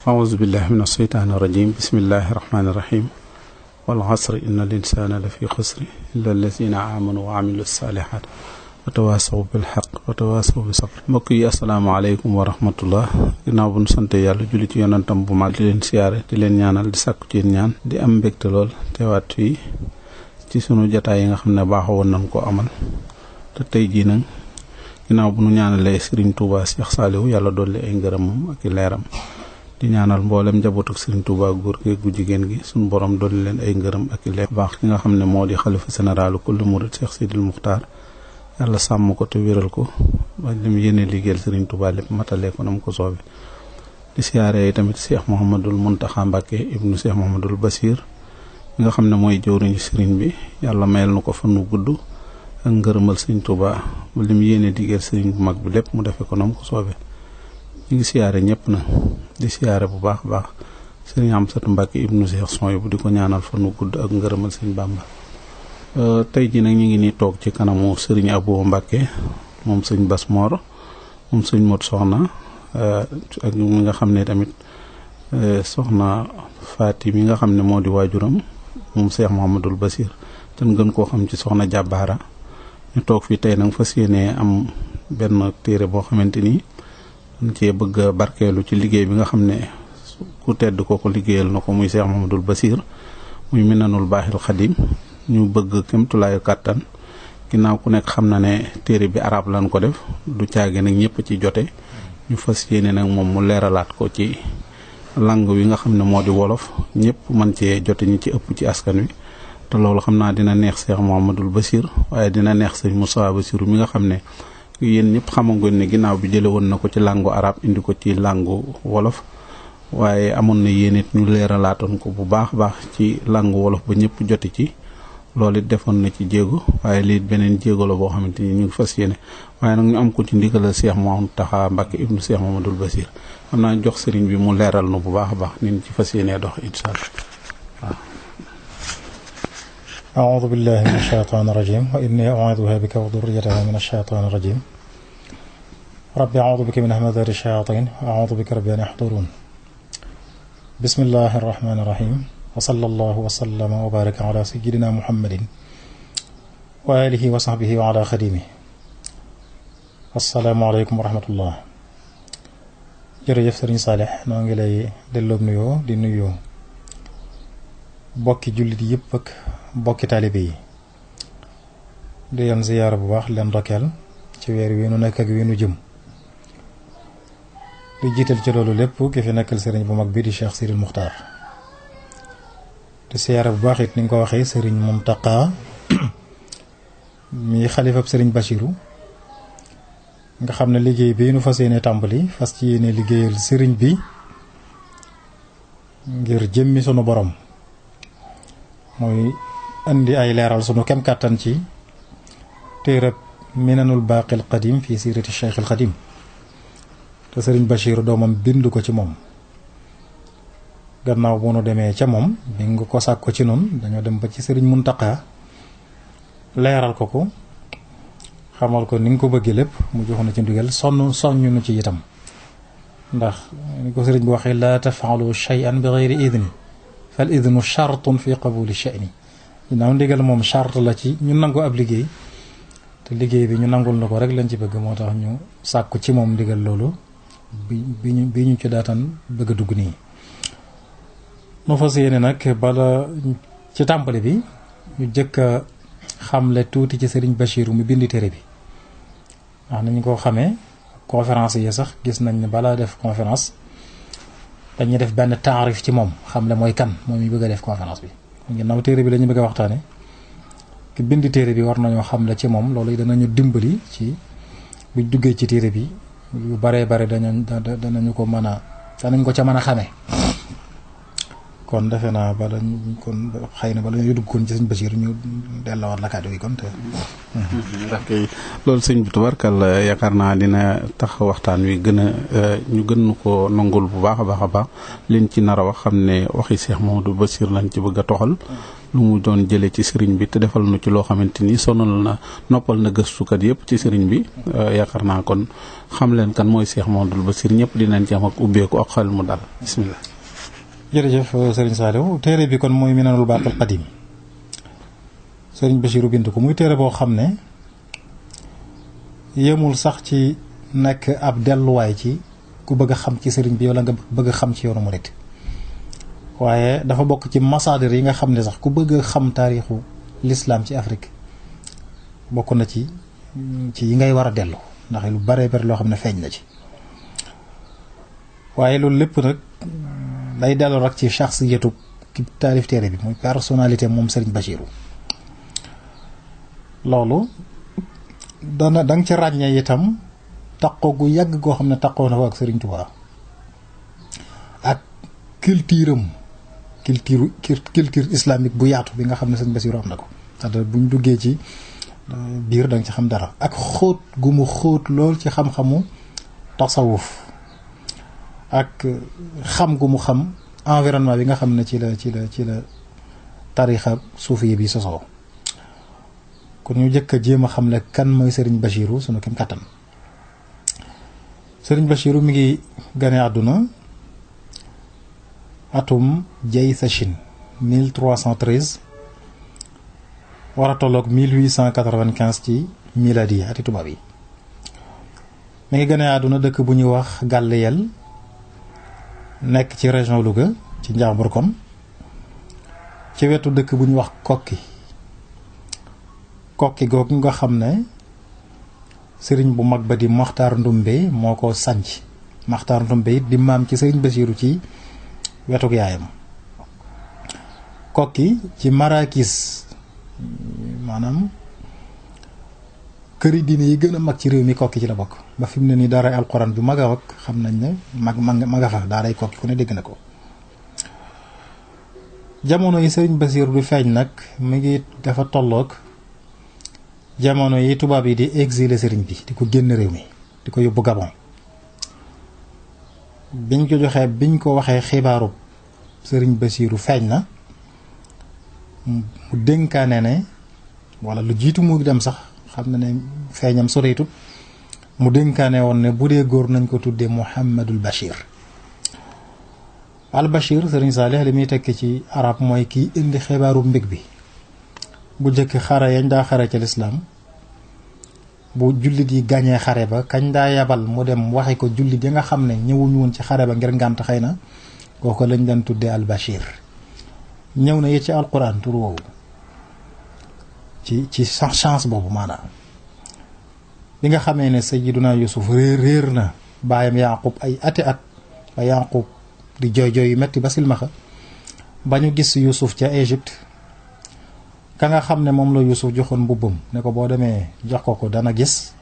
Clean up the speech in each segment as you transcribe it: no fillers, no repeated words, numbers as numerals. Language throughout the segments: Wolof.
أعوذ بالله من الشيطان الرجيم بسم الله الرحمن الرحيم والعصر إن الإنسان لفي خسر إلا الذين آمنوا وعملوا الصالحات وتواصوا بالحق وتواصوا بالصبر. mbokk yi asalaamaaleykum wa rahmatullah. ginnaaw bu ñu sant yàlla julli ci yonantam bu mag di leen siyaare di leen ñaanal di sàkku ci ñaan di am mbégte lool teewaat fii ci sunu jataay yi nga xam ne baaxoo woon nañ ko amal te tey jii nag ginnaaw bu ñu ñaanalee Serigne Touba Cheikh Saliou yàlla dolli ay ngërëmam ak i leeram di ñaanal mboolem njabootu Serigne Touba góor gi gu jigéen gi suñu borom dolli leen ay ngërëm ak i leer baax ki nga xam ne moo di xalifa général kullu murid Cheikh Sidil Muxtaar yàlla sàmm ko te wéral ko ba lim yéene liggéeyal Serigne Touba lépp matalee ko nam ko soobe di siyaare yi tamit Cheikh Mouhamadul Muntaxa Mbàkke ibnu Cheikh Mouhamadul Basir mi nga xam ne mooy jëwriñu Serigne bi yàlla mayal na ko fan wu gudd ak ngërëmal Serigne Touba ba lim yéene liggéeyal Serigne bu mag bi lépp mu defee ko nam ko soobe ñu ngi siyaare ñëpp na di siyaare bu baax a baax Serigne Amsatu Mbàkke ibnu Cheikh Son bu di ko ñaanal fan wu gudd ak ngërëmal Serigne Bamba. tey jii nag ñu ngi nii toog ci kanamu Serigne Abou Mbacke moom sëñ Bas Mor moom sëñ Mot Soxna ak mi nga xam ne tamit soxna Faati mi nga xam ne moo di waajuram moom Cheikh Mouhamadul Basir te gën koo xam ci soxna Jàbbaara ñu toog fii tey nag fas yéenee am benn téere boo xamante ni dañ cee bëgg a barkeelu ci liggéey bi nga xam ne ku tedd ko liggéeyal na ko muy Cheikh Mouhamadul Basir muy Minanul Baaxil Xadim ñu bëgg kémtulaayu kàttan ginnaaw ku nekk xam na ne téere bi arab lan ko def du caage nag ñëpp ci jote ñu fas yéene nag moom mu leeralaat ko ci langue wi nga xam ne moo di wolof ñëpp mën cee jote ñi ci ëpp ci askan wi te loolu xam naa dina neex Cheikh Mouhamadul Basir waaye dina neex sëñ Moussa Bassirou mi nga xam ne yéen ñëpp xamangoon ne ginnaaw bi jële woon na ko ci langue arab indi ko ci langue wolof waaye amoon na yéen it ñu leeralaatoon ko bu baax baax ci langue wolof ba ñëpp joti ci loolu it defoon na ci jéego waaye lii beneen jéego la boo xamante ni ñu ngi fas yéene waaye nag ñu am ko ci ndigalal Cheikh Mountakha Mbacké ibnu Cheikh Mouhamadoul Basir xam naa jox sëriñ bi mu leeral nu bu baax a baax ni ñu ci fas yéenee dox incha allah waaw. a'uudu billahi min ash-shaytaani rajiim wa inni u'iiduha bika wa durriyyataha min ash-shaytaani rajiim rabbi a'uudu bika min hamazaati ash-shayaatiin wa a'uudu bika rabbi an yahduruun bismillahi rahmaani rahiim wa sallallahu wa sallama wa baraka ala sayyidina muhammadin wa alihi wa sahbihi wa ala xadimi. assalaamu aleykum wa rahmatullah. jërëjëf sëriñ Saalix noo ngi lay delloob nuyoo di nuyoo bokki jullit yëpp ak bokki taalibe yi di leen ziyaara bu baax leen ndokkeel ci weer wi nu nekk ak wi nu jëm di jiital ci loolu lépp ki fi nekkal sëriñ bu mag bi di Cheikh Sidil Muxtaar di siyaara bu baax it ni nga ko waxee sëriñ Muntaqa mi xalifab sëriñ Bachiru nga xam ne liggéey bi nu fas yéene tàmbali fas ci yéene liggéeyal sëriñ bi ngir jëmmi sunu borom mooy indi ay leeral sunu kem kàttan ci téereb Minanul Baaqil Qadim fii siirati Cheikhil Xadim te sëriñ Bachiru doomam bind ko ci moom. gannaaw bu nu demee ca moom bi nga ko sàkk ko ci noonu dañoo dem ba ci sëriñ Muntaqa leeral ko ko xamal ko ni nga ko bëggee lépp mu jox na ci ndigal soññu nu ci itam ndax ni ko sëriñ bi waxee laa tafaalu shay'an bi ghayri idni fal idnu shartun fi qabuli sha'ni ginnaaw ndigal moom chart la ci ñu nangu ab liggéey te liggéey bi ñu nangul na ko rek lañ ci bëgg moo tax ñu sàkku ci moom ndigal loolu bi ñu ci daataan bëgg a dugg nii. nu fas yéene nag bala ci tàmbali bi ñu jëkk a xamle tuuti ci sëriñ Bachiru mu bind téere bi ndax nañu ko xamee conférence yi sax gis nañ ne balaa def conférence dañuy def benn taarif ci moom xamle mooy kan moom yi bëgg a def conférence bi ginnaaw téere bi la ñu bëgg a waxtaane ki bind téere bi war nañoo xamle ci moom loolu danañu dimbali ci buñ duggee ci téere bi yu baree bare danañu ko mën a danañ ko ca mën a xamee kon defe naa kon xëy na bala ñu dugg kon ci sëñ Bachir ñu delloowaat la kàddu gi kon te. ndax kay loolu sëñ bi tubarkal yaakaar naa dina tax waxtaan wi gën a ñu gën ko nangul bu baax a baax liñ ci nar a wax xam ne waxi Cheikh Mouhamadou Bachir lañ ci bëgg a toxal lu mu doon jëlee ci sëriñ bi te defal nu ci loo xamante ni sonal na noppal na gëstukat yëpp ci sëriñ bi yaakaar naa kon xam leen kan mooy Cheikh Mouhamadoul Bachir ñëpp dinañ ci am ak ubbeeku ak xel mu dal bismillah. jërëjëf sëriñ Saliou téere bi kon mooy Minanul Baaqil Qadiim sëriñ Bachiru bind ko muy téere boo xam ne yemul sax ci nekk ab delluwaay ci ku bëgg a xam ci sëriñ bi wala nga bëgg a xam ci yoonu murit waaye dafa bokk ci masaadir yi nga xam ne sax ku bëgg a xam taarixu l'islam ci Afrique bokk na ci yi ngay war a dellu ndax lu bare bare loo xam ne feeñ na ci waaye loolu lépp nag day dellu rek ci shaxsiyatu ki taalif téere bi muy personnalité moom sëriñ Bachiru loolu danga ci ràññee itam taqoo gu yàgg goo xam ne taqoo na ko ak sëriñ Tuubaa ak culture islamique bu yaatu bi nga xam ne sëriñ Bachiru am na ko c'est-à-dire bu ñu duggee ci biir danga ci xam dara ak xóot gu mu xóot lool ci xam-xamu tasawuf ak xam gu mu xam environnement bi nga xam ne ci la tarixa suufi bi sosoo kon ñu jëkk a jéem a xam le kan mooy Serigne Bachiru sunu kem kattan Serigne Bachiru mi ngi gane àdduna atum jay sachin 1313 war a tolloog 1895 ci miladi ati tubaab yi mi ngi gane àdduna dëkk bu ñuy wax Gàlleyel nekk ci région Louga ci Njàmbur kon ci wetu dëkk bu ñuy wax kokki googu nga xam ne sëriñ bu mag ba di Maxtaar Ndumbe moo ko sanc Maxtaar Ndumbe it di maam ci sëriñ Bachiru ci wetuk yaayam kokki ci Marrakech maanaam këri diine yi gën a mag ci réew mi kokki ci la bokk ba fi mu ne nii daaray alxuraan bi mag a wak xam nañ ne mag a fa daaray kokki ku ne dégg na ko jamono yi sëriñ Bachiru du feeñ nag mi ngi dafa tolloog jamono yi tubaab yi di exilé sëriñ bi di ko génn réew mi di ko yóbbu Gabon biñ ko waxee xibaaru sëriñ Bachiru feeñ na mu dénkaane ne wala lu jiitu mu dem sax xam na ne feeñam soreetut mu dénkaane woon ne bu dee góor nañ ko tuddee Mouhamadul Bachir al Bachir sëriñ Saalih li muy tekki ci arab mooy kiy indi xibaaru mbég bi bu jëkk xare yañ daa xare ca lislaam bu jullit yi gañee xare ba kañ daa yabal mu dem waxi ko jullit yi nga xam ne ñëwuñu woon ci xare ba ngir ngànt xëy na kooku lañ daan tuddee al Bachir ñëw na it ci alquran tur woowu ci chance boobu maanaam bi nga xamee ne Sayyiduna Yusuf réer na baayam Yaqub ay ati at ba Yaqub di jooy yu metti ba silmaxa ba ñu gis Yusuf ca Égypte ka nga xam ne moom la Yusuf joxoon mbubbam ne ko boo demee jox ko dana gis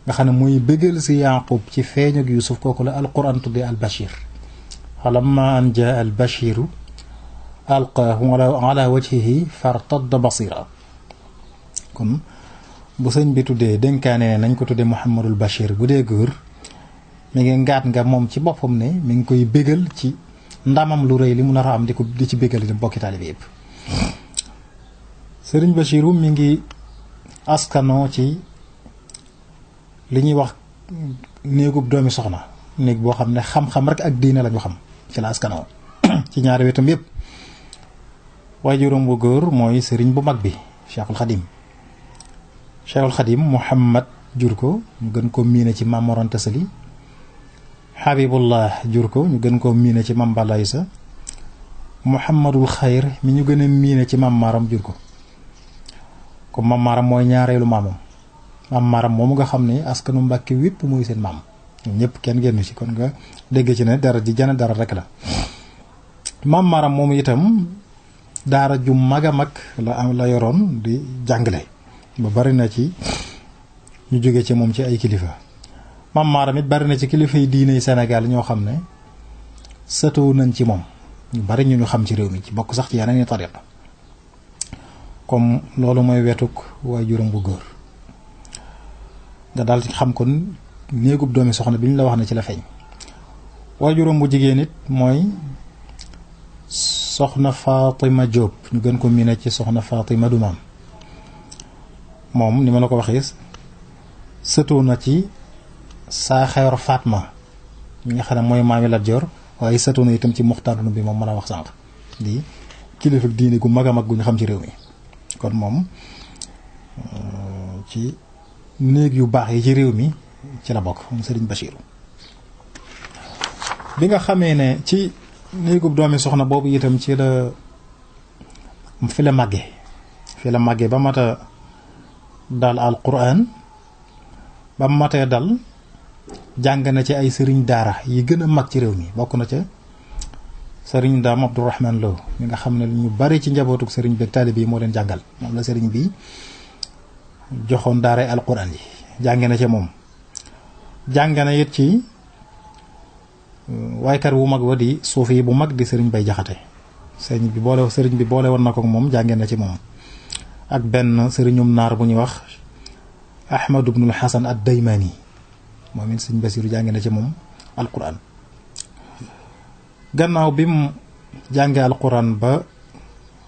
nga xam ne muy bëggal si Yaqub ci feeñ ak Yusuf kooku la alquran tuddee al Bachir falamma an jaa al Bachiru alqaahu ala wajhihi fartadda basira kon bu sëñ bi tuddee dénkaane nañ ko tuddee Mouhamadul Bachir bu dee góor mi ngi ngaat nga moom ci boppam ne mi ngi koy bégal ci ndamam lu rëy li mu nar a am di ci bégal di bokki taalibe yépp sëriñ Bachiru mi ngi askanoo ci li ñuy wax néegub doomi soxna néeg boo xam ne xam-xam rek ak diine lañu xam ci la askanoo ci ñaari wetam yépp waajuram bu góor mooy sëriñ bu mag bi Cheikhul Khadim Muhammad jur ko ñu gën koo miine ci Maam Mor Anta Sali Habibullah jur ko ñu gën koo miine ci Maam Balla Isa Muhammadul Xayr mi ñu gën a miine ci Maam Maram jur ko comme Maam Maram mooy ñaareelu maamam Maam Maram moomu nga xam ne askanu Mbàkke wépp mooy seen maam ñoom ñëpp kenn génn ci kon nga dégg ci ne dara ji jana dara rek la Maam Maram moomu itam daara ju mag a mag la yoroon di jàngale ba bari na ci ñu jóge ci moom ci ay kilifa Maam Maram it bari na ci kilifa yi diine Sénégal ñoo xam ne sëtoo nañ ci moom ñu bari ñu xam ci réew mi ci bokk sax ci yeneen i tariqa comme loolu mooy wetuk waajuram bu góor nga daal di xam kon néegub doomi soxna bi ñu la wax ne ci la feeñ waajuram bu jigéen it mooy soxna Fatima Diop ñu gën ko miine ci soxna Fatima du maam moom ni ma la ko waxee sëtoo na ci Saaxeer Fatma mi nga xam ne mooy maami Lat Joor waaye sëtoo na itam ci Muxtaar bi moom mën a wax sànq di kilifa diine gu mag a mag gu ñu xam ci réew mi kon moom ci néeg yu baax yi ci réew mi ci la bokk mu Sëriñ Basiiru bi nga xamee ne ci néegub doomi soxna boobu itam ci la fi la màgge ba mata dal alquran ba matee dal jàng na ci ay sëriñ daara yi gën a mag ci réew mi bokk na ca sëriñ Daam Abdourahman Lo mi nga xam ne ñu bari ci njabootuk sëriñ bi taalibe yi moo leen jàngal moom la sëriñ bi joxoon daaray alquran yi jàng na ca moom jàng na it ci waaykat wu mag wa di suufi yi bu mag di sëriñ Bay Jaxate sëriñ bi boole woon na ko moom jàngee na ci moom ak benn sëriñum naar bu ñuy wax Ahmad ibnul Hasan ad-Daymani moom it sëriñ Basiiru jàngee na ci moom alquran gannaaw bi mu jàngee alquran ba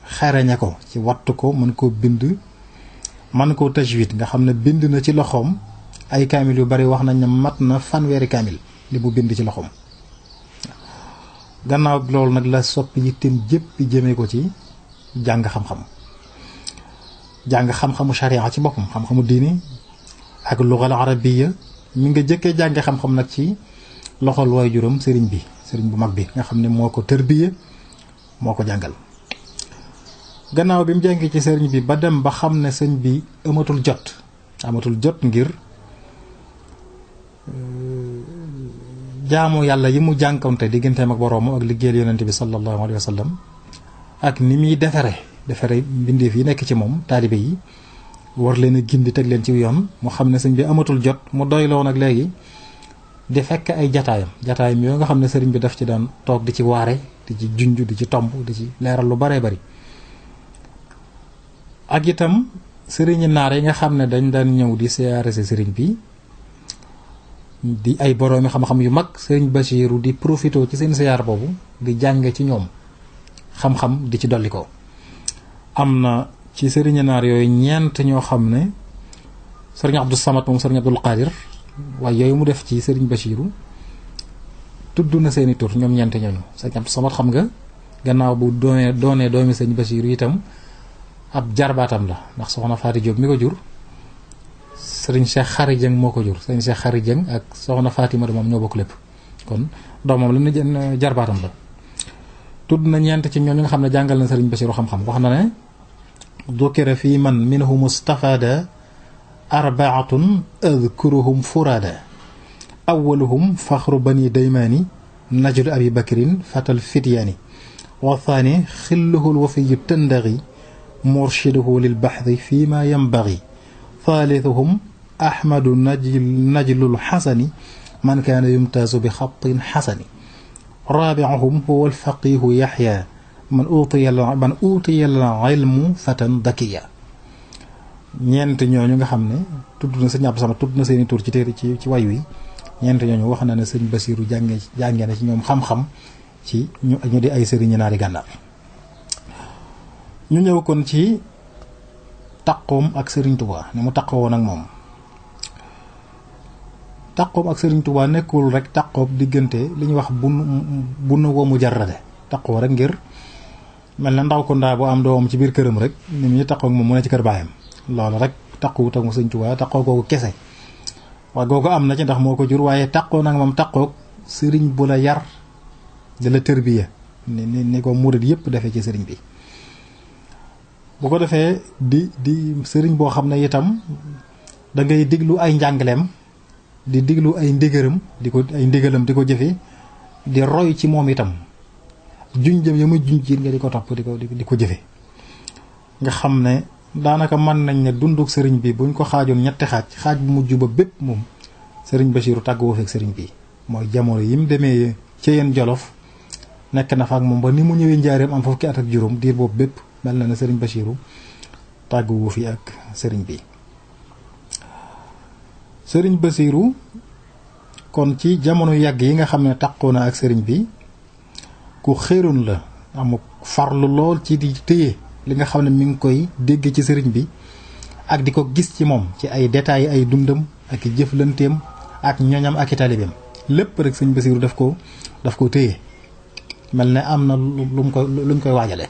xereñe ko ci wattu ko mën koo bind mën koo tajwid nga xam ne bind na ci loxoom ay kaamil yu bari wax nañ ne mat na fanweeri kaamil li mu bind ci loxoom gannaaw bi loolu nag la soppi yitteem jépp jëmee ko ci jàng xam-xamu sharia ci boppam xam-xamu diini ak lugal arabiya mi nga jëkkee jànge xam-xam nag ci loxol waajuram sëriñ bu mag bi nga xam ne moo ko tërbiye moo ko jàngal gannaaw bi mu jàngee ci sëriñ bi ba dem ba xam ne sëñ bi amatul jot ngir jaamu yàlla yi mu jànkonte digganteem ak boroomam ak liggéeyal yonent bi sallallahu alayhi wa sallam ak ni muy defare mbindeef yi nekk ci moom taalibe yi war leen a gindi teg leen ci yoon mu xam ne sëñ bi amatul jot mu doyloo nag léegi di fekk ay jataayam yoo nga xam ne sëriñ bi daf ci daan toog di ci waare di ci junj di ci tomb di ci leeral lu baree bari ak itam sëriñi naar yi nga xam ne dañ daan ñëw di siyaare si sëriñ bi di ay boroomi xam-xam yu mag sëriñ Basiiru di profité ci seen siyaar boobu di jàng ci ñoom xam-xam di ci dolli ko am na ci sëriñi naar yooyu ñeent ñoo xam ne sëriñ Abdou Samad moom sëriñ Abdul Qadir waaye yooyu mu def ci sëriñ Basiiru tudd na seeni tur ñoom ñeent ñooñu sëriñ Abdou Samad xam nga gannaaw bu doonee doomi sëriñ Basiiru itam ab jarbaatam la ndax soxna Faati Jóob mi ko jur sëriñ Cheikh Xari Jëng moo ko jur sëriñ Cheikh Xari Jëng ak soxna Fatima moom ñoo bokk lépp kon doomam la ne jarbaatam la tudd na ñeent ci ñoom ñi nga xam ne jàngal na sëriñ Basiiru xam-xam wax na ne dukira fii man minhum istafada arbaatun adkuruhum furada awaluhum faxru bani daymaani najlu abi bakrin fatal fityaani wa thani xilluhu lwafiyu tëndagi murshiduhu lil baxdi fii ma yambagi thalithuhum ahmadu najlul xasani man kaana yumtaazu bi xatin xasani raabiuhum huwa alfaqihu yaxya man uutiya al ilmu fatan dakiya ñeent ñooñu nga xam ne tudd na sëñ Abdou Samad tudd na seeni tur ci téere ci way wi ñeent ñooñu wax na ne sëñ Basiiru jàngee na ci ñoom xam-xam ci ñu di ay sëriñi naari gànnaar ñu ñëw kon ci taqoom ak sëriñ Tuubaa ni mu taqowoon ak moom taqoom ak sëriñ Tuubaa nekkul rek taqoob diggante li ñuy wax bu nu wa mu jarrade taqoo rek ngir mel na ndaw ko ndaa bu am doomam ci biir këram rek ni mu ñu taqoo ak moom mu ne ci kër baayam loolu rek taqoowut ak mu sëriñ Tuubaa taqoo googu kese waaye googu am na ci ndax moo ko jur waaye taqoo nag moom taqoog sëriñ bu la yar di la tërbiya ni ko murid yëpp defee ci sëriñ bi bu ko defee di sëriñ boo xam ne itam da ngay diglu ay njàngaleem di diglu ay ndigalam di ko jëfe di roy ci moom itam junjëm ya muy junj nga di ko topp di ko jëfe nga xam ne daanaka mën nañ ne dunduk sëriñ bi buñ ko xaajoon ñetti xaaj bu mujj ba bépp moom sëriñ Basiiru tàggoo fekk sëriñ bi mooy jamono yi mu demee ci yeen Jolof nekk na fa ak moom ba ni mu ñëwee njaareem am fukki at ak juróom diir boobu bépp mel na ne sëriñ Basiiru tàgguwu fi ak sëriñ bi sëriñ Basiiru kon ci jamono yàgg yi nga xam ne taqoo na ak sëriñ bi ku xéeroon la amuk farlu lool ci di téye li nga xam ne mi ngi koy dégg ci sëriñ bi ak di ko gis ci moom ci ay détails ay dundam ak jëflanteem ak ñoñam ak i taalibeem lépp rek sëñ Basiiru daf ko téye mel ne am na luñ koy waajale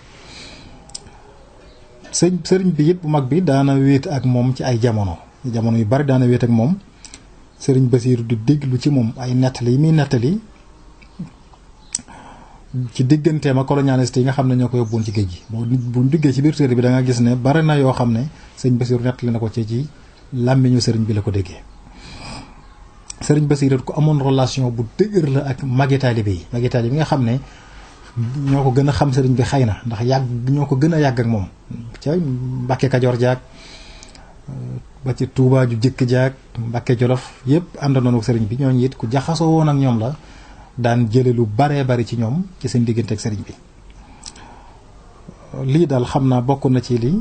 sëriñ bi it bu mag bi daana wéet ak moom ci ay jamono yu bari daana wéet ak moom sëriñ Basiiru di déglu ci moom ay nettali yi muy nettali ci digganteem ak colonialiste yi nga xam ne ñoo ko yóbbuwoon ci géej gi bu duggee ci biir téere bi da nga gis ne bari na yoo xam ne sëriñ Basiiru nettali na ko ci làmmiñu sëriñ bi la ko déggee. sëriñ Basiiru ko amoon relation bu dëgër la ak magi taalibe yi nga xam ne ñoo ko gën a xam sëriñ bi xëy na ndax ñoo ko gën a yàgg ak moom ca Mbàkke Kajoor jaag ba ci Tuubaa ju jëkk jaag Mbàkke Jolof yëpp àndandoon ak sëriñ bi ñooñu it ku jaxasoo woon ak ñoom la daan jële lu baree bari ci ñoom ci seen diggante ak sëriñ bi. lii daal xam naa bokk na ci li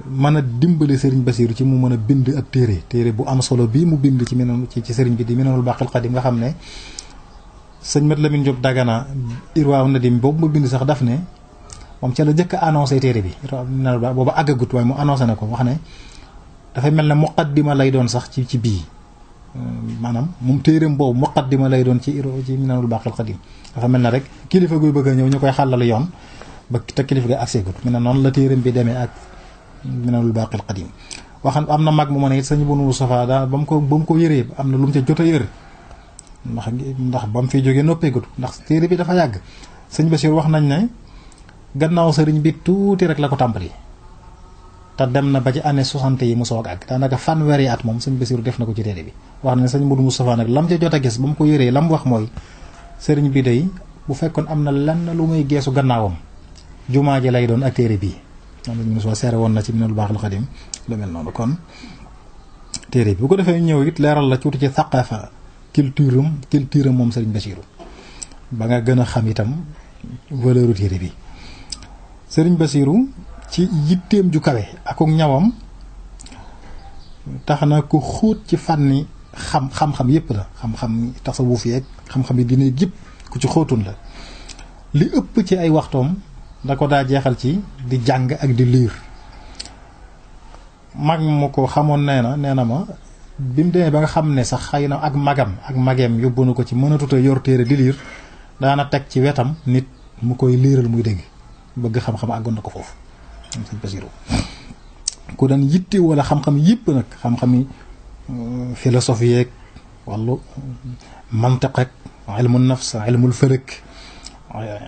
mën a dimbali sëriñ Basiiru ci mu mën a bind ab téere bu am solo bii mu bind ci sëriñ bi di Minanul Baaqil Qadiim nga xam ne sëñ Mat Lamin Jóob Dagana Irwaaw Nadim boobu mu bind sax daf ne moom ca la jëkk a annoncé téere bi booba àggagut waaye mu annoncé na ko wax ne dafay mel ne muqaddima lay doon sax ci bii maanaam moom téereem boobu muqaddima lay doon ci Minanul Baaqil Qadiim dafa mel ne rek kilifa guy bëgg a ñëw ñu koy xàllal yoon ba te kilifa ga agseegut mu ne noonu la téereem bi demee ak Minanul Baaqil Qadiim waxan am na mag mu ma ne it sëñ Bonu Mustafaa daal ba mu ko yëree am na lu mu ca jot a yër ndax ba mu fiy jógee noppeegut ndax téere bi dafa yàgg sëñ Basiiru wax nañ ne gannaaw sëriñ bi tuuti rek la ko tàmbali te dem na ba ci année 60 yi mu soog àgg daanaka fanweeri at moom sëñ Basiiru def na ko ci téere bi wax na ne sëñ Bonu Mustafaa nag lam ca jot a gis ba mu ko yëree lam wax mooy sëriñ bi day bu fekkoon am na lenn lu muy geesu gannaawam jumaa ji lay doon ak téere bii moom lañ soo seere woon na ci Minanul Baaqil Qadiim lu mel noonu kon téere bi bu ko defee ñëw it leeral la tuuti ci thaqaafa culture moom sëriñ Basiiru ba nga gën a xam itam valeur téere bi sëriñ Basiiru ci yitteem ju kawe ak ñawam tax na ko xóot ci fànni xam-xam yépp la xam-xam tasawuf yeeg xam-xam yi dina yëpp ku ci xóotun la li ëpp ci ay waxtoom da ko daa jeexal ci di jàng ak di liir mag mu ko xamoon nee na ma bi mu demee ba nga xam ne sax xëy na ak mageem yóbbu na ko ci mënatuta yor téere di liir daana teg ci wetam nit mu koy liiral muy dégg bëgg xam-xam àggoon na ko foofu am sëñ Basiiru ku daan yitte wala xam-xam yëpp nag xam-xami philosophie yeeg wàllu mantiq ak ilmu nafs ilmul falak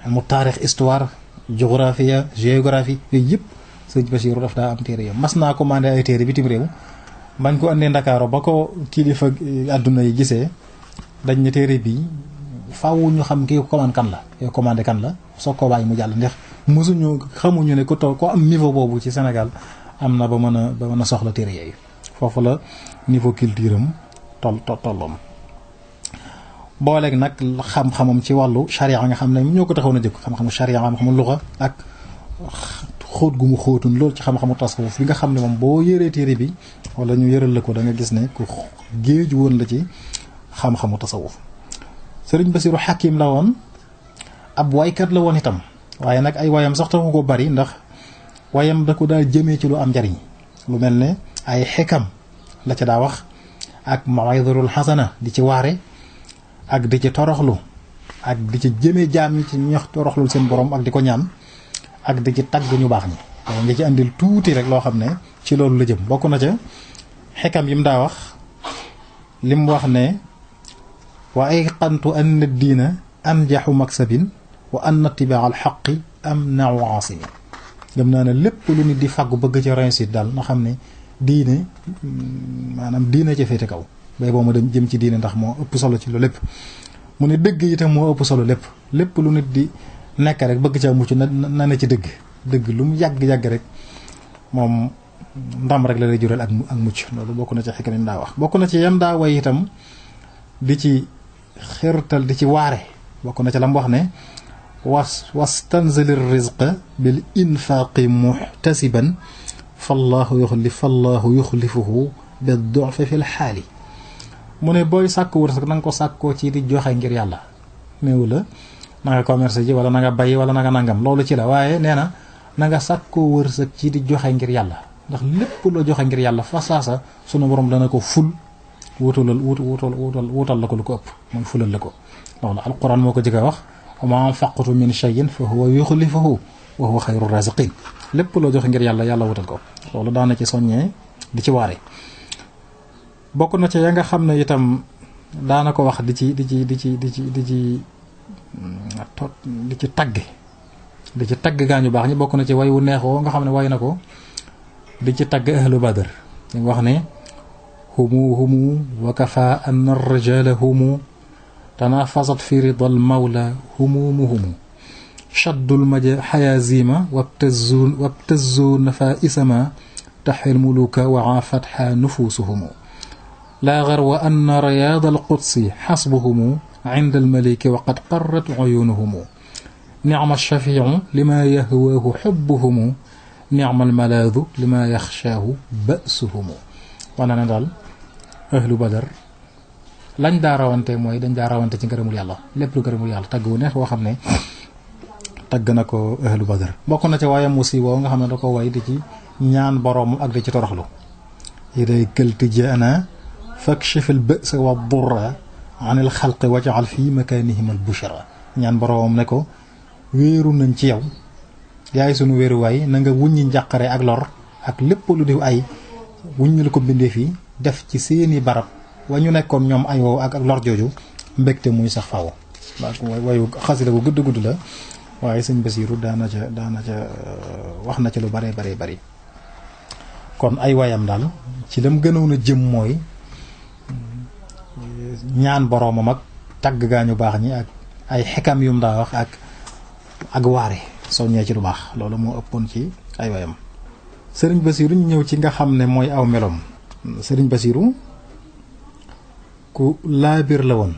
ilmu taarix histoire géographie yooyu yëpp sëñ Basiiru daf daa am téere yow mas naa commandé ay téere bitim réew bañ ko andee Ndakaaru ba ko kilifa àdduna yi gisee dañ ne téere bi faaw ñu xam ki commandé kan la soo ko bàyyi mu jàll ndax mosuñu xamuñu ne ko am niveau boobu ci Sénégal am na ba mën a soxla téere yooyu foofu la niveau culture am tolloon booleeg nag xam-xamam ci wàllu charia nga xam ne ñoo ko taxaw na jëkk xam-xamu charia xam-xamu luxa ak xóot gu mu xóotun loolu ci xam-xamu tasawuf bi nga xam ne moom boo yëree téere bi wala ñu yëral la ko da nga gis ne ku géeju woon la ci xam-xamu tasawuf sëriñ Basiiru xakim la woon ab waykat la woon itam waaye nag ay wayam sax taxu ko bari ndax wayam da ko daal jëmee ci lu am njariñ lu mel ne ay xikam la ca daa wax ak mawaidul xasana di ci waare ak di ci toroxlu ak di ci jëmee jaam yi ci ñox toroxlul seen borom ak di ko ñaan ak di ci tagg ñu baax ñi waaye nga ci andil tuuti rek loo xam ne ci loolu la jëm bokk na ca xikam yi mu daa wax lim wax ne wa ayqantu anna diina anjaxu maksabin wa anna tibaa al xaqi amnau aasimi gëm naa ne lépp lu nit di fàggu bëgg ci réussite daal na xam ne diine maanaam diine ca féete kaw bay boo ma dem jëm ci diine ndax moo ëpp solo ci lu lépp mu ne dëgg itam moo ëpp solo lépp lu nit di nekk rek bëgg ca mucc na ne ci dëgg lu mu yàgg-yàgg rek moom ndam rek la lay jural ak mucc loolu bokk na ci xikam yi daa wax bokk na ci yam daa way itam di ci xirtal di ci waare bokk na ci lam wax ne wastanzilir rizqa bil infaqi muhtasiban fallahu yuxlifuhu bi du'fi fil xaali mu ne booy sàkk wërsëg na nga ko sàkkoo ci di joxe ngir yàlla néew la na nga commerce ji wala na nga bay wala na nga nangam loolu ci la waaye nee na na nga sàkkoo wërsëg ci di joxe ngir yàlla ndax lépp loo joxe ngir yàlla fa saasa sunu borom dana ko ful wutal la ko lu ko ëpp mooy fulal la ko loolu alquran moo ko jëkk a wax wa ma anfaqtu min shay'in fa huwa yukhlifuhu wa huwa khayru raziqin lépp loo joxe ngir yàlla yàlla wutal ko loolu daana ci soññee di ci waare bokk na ci ya nga xam ne itam daana ko wax di ci tagg gaañu baax ñi bokk na ci way wu neexoo nga xam ne way na ko di ci tagg ahlu badr ñu wax ne humu wa kafa an ar-rijala humu tanafasat fi ridal mawla humumuhumu shaddul hayazima wabtazzu nafaisama taxil muluka wa afatha nufusuhumu la gharwa an riyad al-qudsi hasbuhumu inda al-maliki wa qad qarrat uyunuhumu ni'ma ash-shafi'u lima yahwahu hubbuhumu ni'ma al-maladhu lima yakhshahu ba'suhumu wana na daal ahlu badar lañ daa rawante mooy dañ daa rawante ci ngërëmul yàlla lépp lu ngërëmul yàlla tagg wu neex boo xam ne tagg na ko ahlu badar bokk na ci waaye musi woo nga xam ne da ko way di ci ñaan boroom ak di ci toroxlu iday këlti jaana fakshif al ba'sa wa durra an al xalqi waj'al fi makanihim al bushra ñaan boroom ne ko wéeru nañ ci yow yaay sunu wéeruwaay na nga wuññi njàqare ak lor ak lépp lu di ay wuññi la ko bindee fii def ci seeni barab wa ñu nekkoon ñoom ayoo ak lor jooju mbégte muy sax faaw wayu xasida bu gudd la waaye sëñ Basiiru daana ca wax na ci lu bare bari kon ay wayam daal ci lam gënoon a jëm mooy ñaan boroomam ak tagg gaañu baax ñi ak ay xekam yum daa wax ak waare soññee ci lu baax loolu moo ëppoon ci ay wayam sëriñ Basiiru ñu ñëw ci nga xam ne mooy aw meloom sëriñ Basiiru ku laabir la woon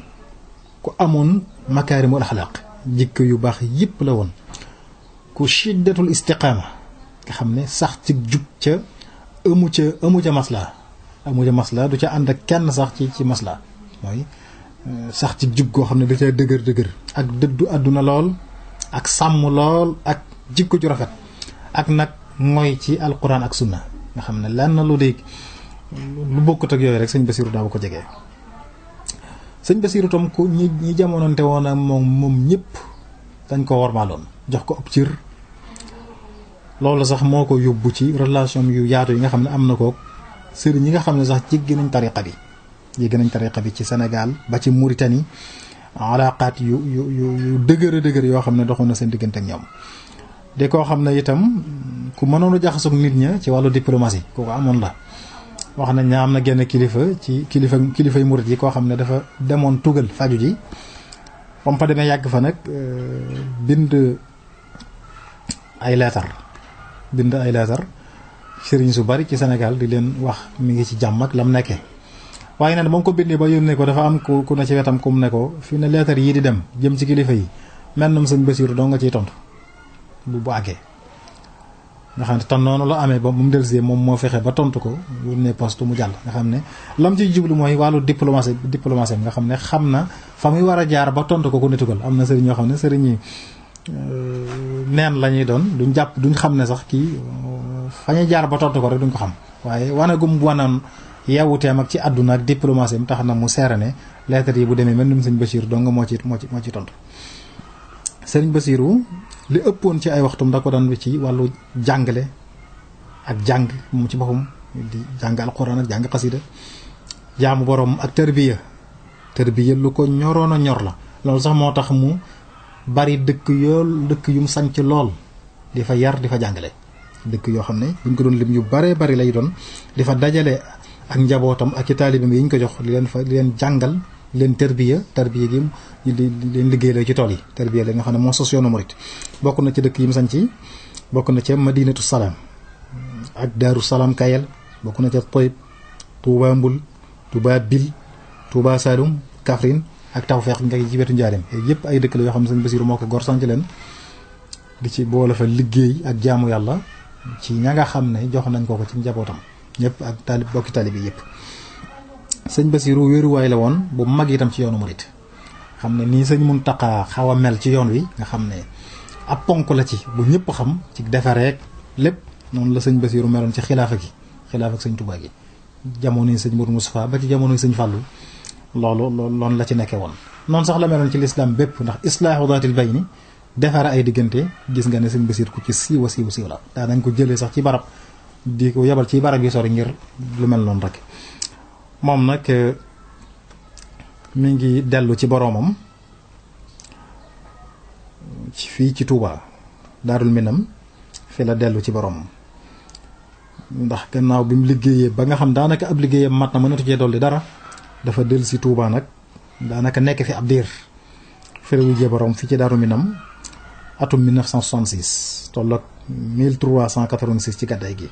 ku amoon makaarimul axlaaq jikko yu baax yépp la woon ku shiddatul istiqaama nga xam ne sax ci jub ca amu ca maslaa du ca ànd ak kenn sax ci maslaa mooy sax ci jub goo xam ne da ca dëgër ak dëddu àdduna lool ak sàmm lool ak jikko ju rafet ak nag mooy ci alquran ak sunna nga xam ne lenn lu bokkut ak yooyu rek sëñ Basiiru daaw ko jege. sëñ Basiiru tam ku ñi jamononte woon ak moom ñëpp dañ ko wormaaloon jox ko ab cër loolu sax moo ko yóbbu ci relation yu yaatu yi nga xam ne am na ko sëriñ yi nga xam ne sax jéggi nañ tariqa bi ci Sénégal ba ci Mauritanie alaqaat yu dëgër yoo xam ne doxoon na seen diggante ak ñoom de koo xam ne itam ku mënoon a jaxasoog nit ña ci wàllu diplomatie ku ko amoon la wax nañ ne am na genn kilifay murit yi koo xam ne dafa demoon tugal faju ji ba mu fa demee yàgg fa nag bind ay leetar sëriñ su bari ci Sénégal di leen wax mi ngi ci jàmm ak lam nekkee waaye nag ba mu ko bindee ba yónnee ko dafa am ku ne ci wetam ku mu ne ko fi ne leetar yii di dem jëm ci kilifa yi mel na sëñ Basiiru doo nga ciy tontu bu àggee nga xam ne ton noonu la amee ba mu dellusee moom moo fexe ba tontu ko yónnee poste mu jàll nga xam ne lam ciy jublu mooy wàllu diplomatie nga xam ne xam na fa muy war a jaar ba tontu ko ku ne tugal am na sëriñ ñoo xam ne sëriñ yi neen la ñuy doon duñ xam ne sax kii fa ñuy jaar ba tontu ko rek duñ ko xam waaye wanoon yeewuteem ak ci àdduna ak diplomatie am tax na mu seere ne lettre yi bu demee mel ni sëñ Basiiru dong moo ci tontu. sëriñ Basiiru li ëppoon ci ay waxtum da ko daan ci wàllu jàngale ak jàng moom ci boppam di jàng alxuraan ak jàng xasida jaamu borom ak tarbiya lu ko ñoroon a ñor la loolu sax moo tax mu bari dëkk yu mu sanc lool di fa yar di fa jàngale dëkk yoo xam ne buñ ko doon lim yu bare bari lay doon di fa dajale ak njabootam ak ci taalibeem yi ñu ko jox li leen jàngal leen tarbiya gi di leen liggéey la ci tool yi tarbiya la nga xam ne moo sos yoonu murit bokk na ci dëkk yi mu sanc bokk na ca Madinatu Salaam ak Daaru Salaam Kayel bokk na ca Toyib Touba Mbul Touba Bil Touba Saloum Kaffrine ak Tawfeex nga ci wetu Njaareem yëpp ay dëkk la yoo xam ne sëñ Basiiru moo ko gor sanc leen di ci boole fa liggéey ak jaamu yàlla ci ña nga xam ne jox nañ ko ci njabootam ñëpp ak bokki taalib yi yëpp. sëñ Basiiru wéeruwaay la woon bu mag itam ci yoonu murit xam ne nii sëñ Muntaqa xaw a mel ci yoon wi nga xam ne ab ponk la ci bu ñëpp xam ci defareek lépp noonu la sëñ Basiiru meloon ci xilaafa sëñ Tuubaa gi jamono yi sëñ Mourou Moustapha ba ci jamono yi sëñ Fàllu loolu la ci nekkee woon noonu sax la meloon ci lislaam bépp ndax islaahu daatil bayni defare ay diggante gis nga ne sëñ Basiir ku ci siiwa la daanañ ko jëlee sax ci barab di ko yebal ci barab yi sori ngir lu mel noonu rek moom nag mi ngi dellu ci boroomam fii ci Touba Daarul Minam fi la dellu ci boroomam ndax gannaaw bi mu liggéeyee ba nga xam daanaka ab liggéeyam mat na mënatu cee dolli dara dafa dellu si Touba nag daanaka nekk fi ab diir fi la wujjee boroom fii ci Daarul Minam atum 1966 tolloog 1386 ci gàddaay gi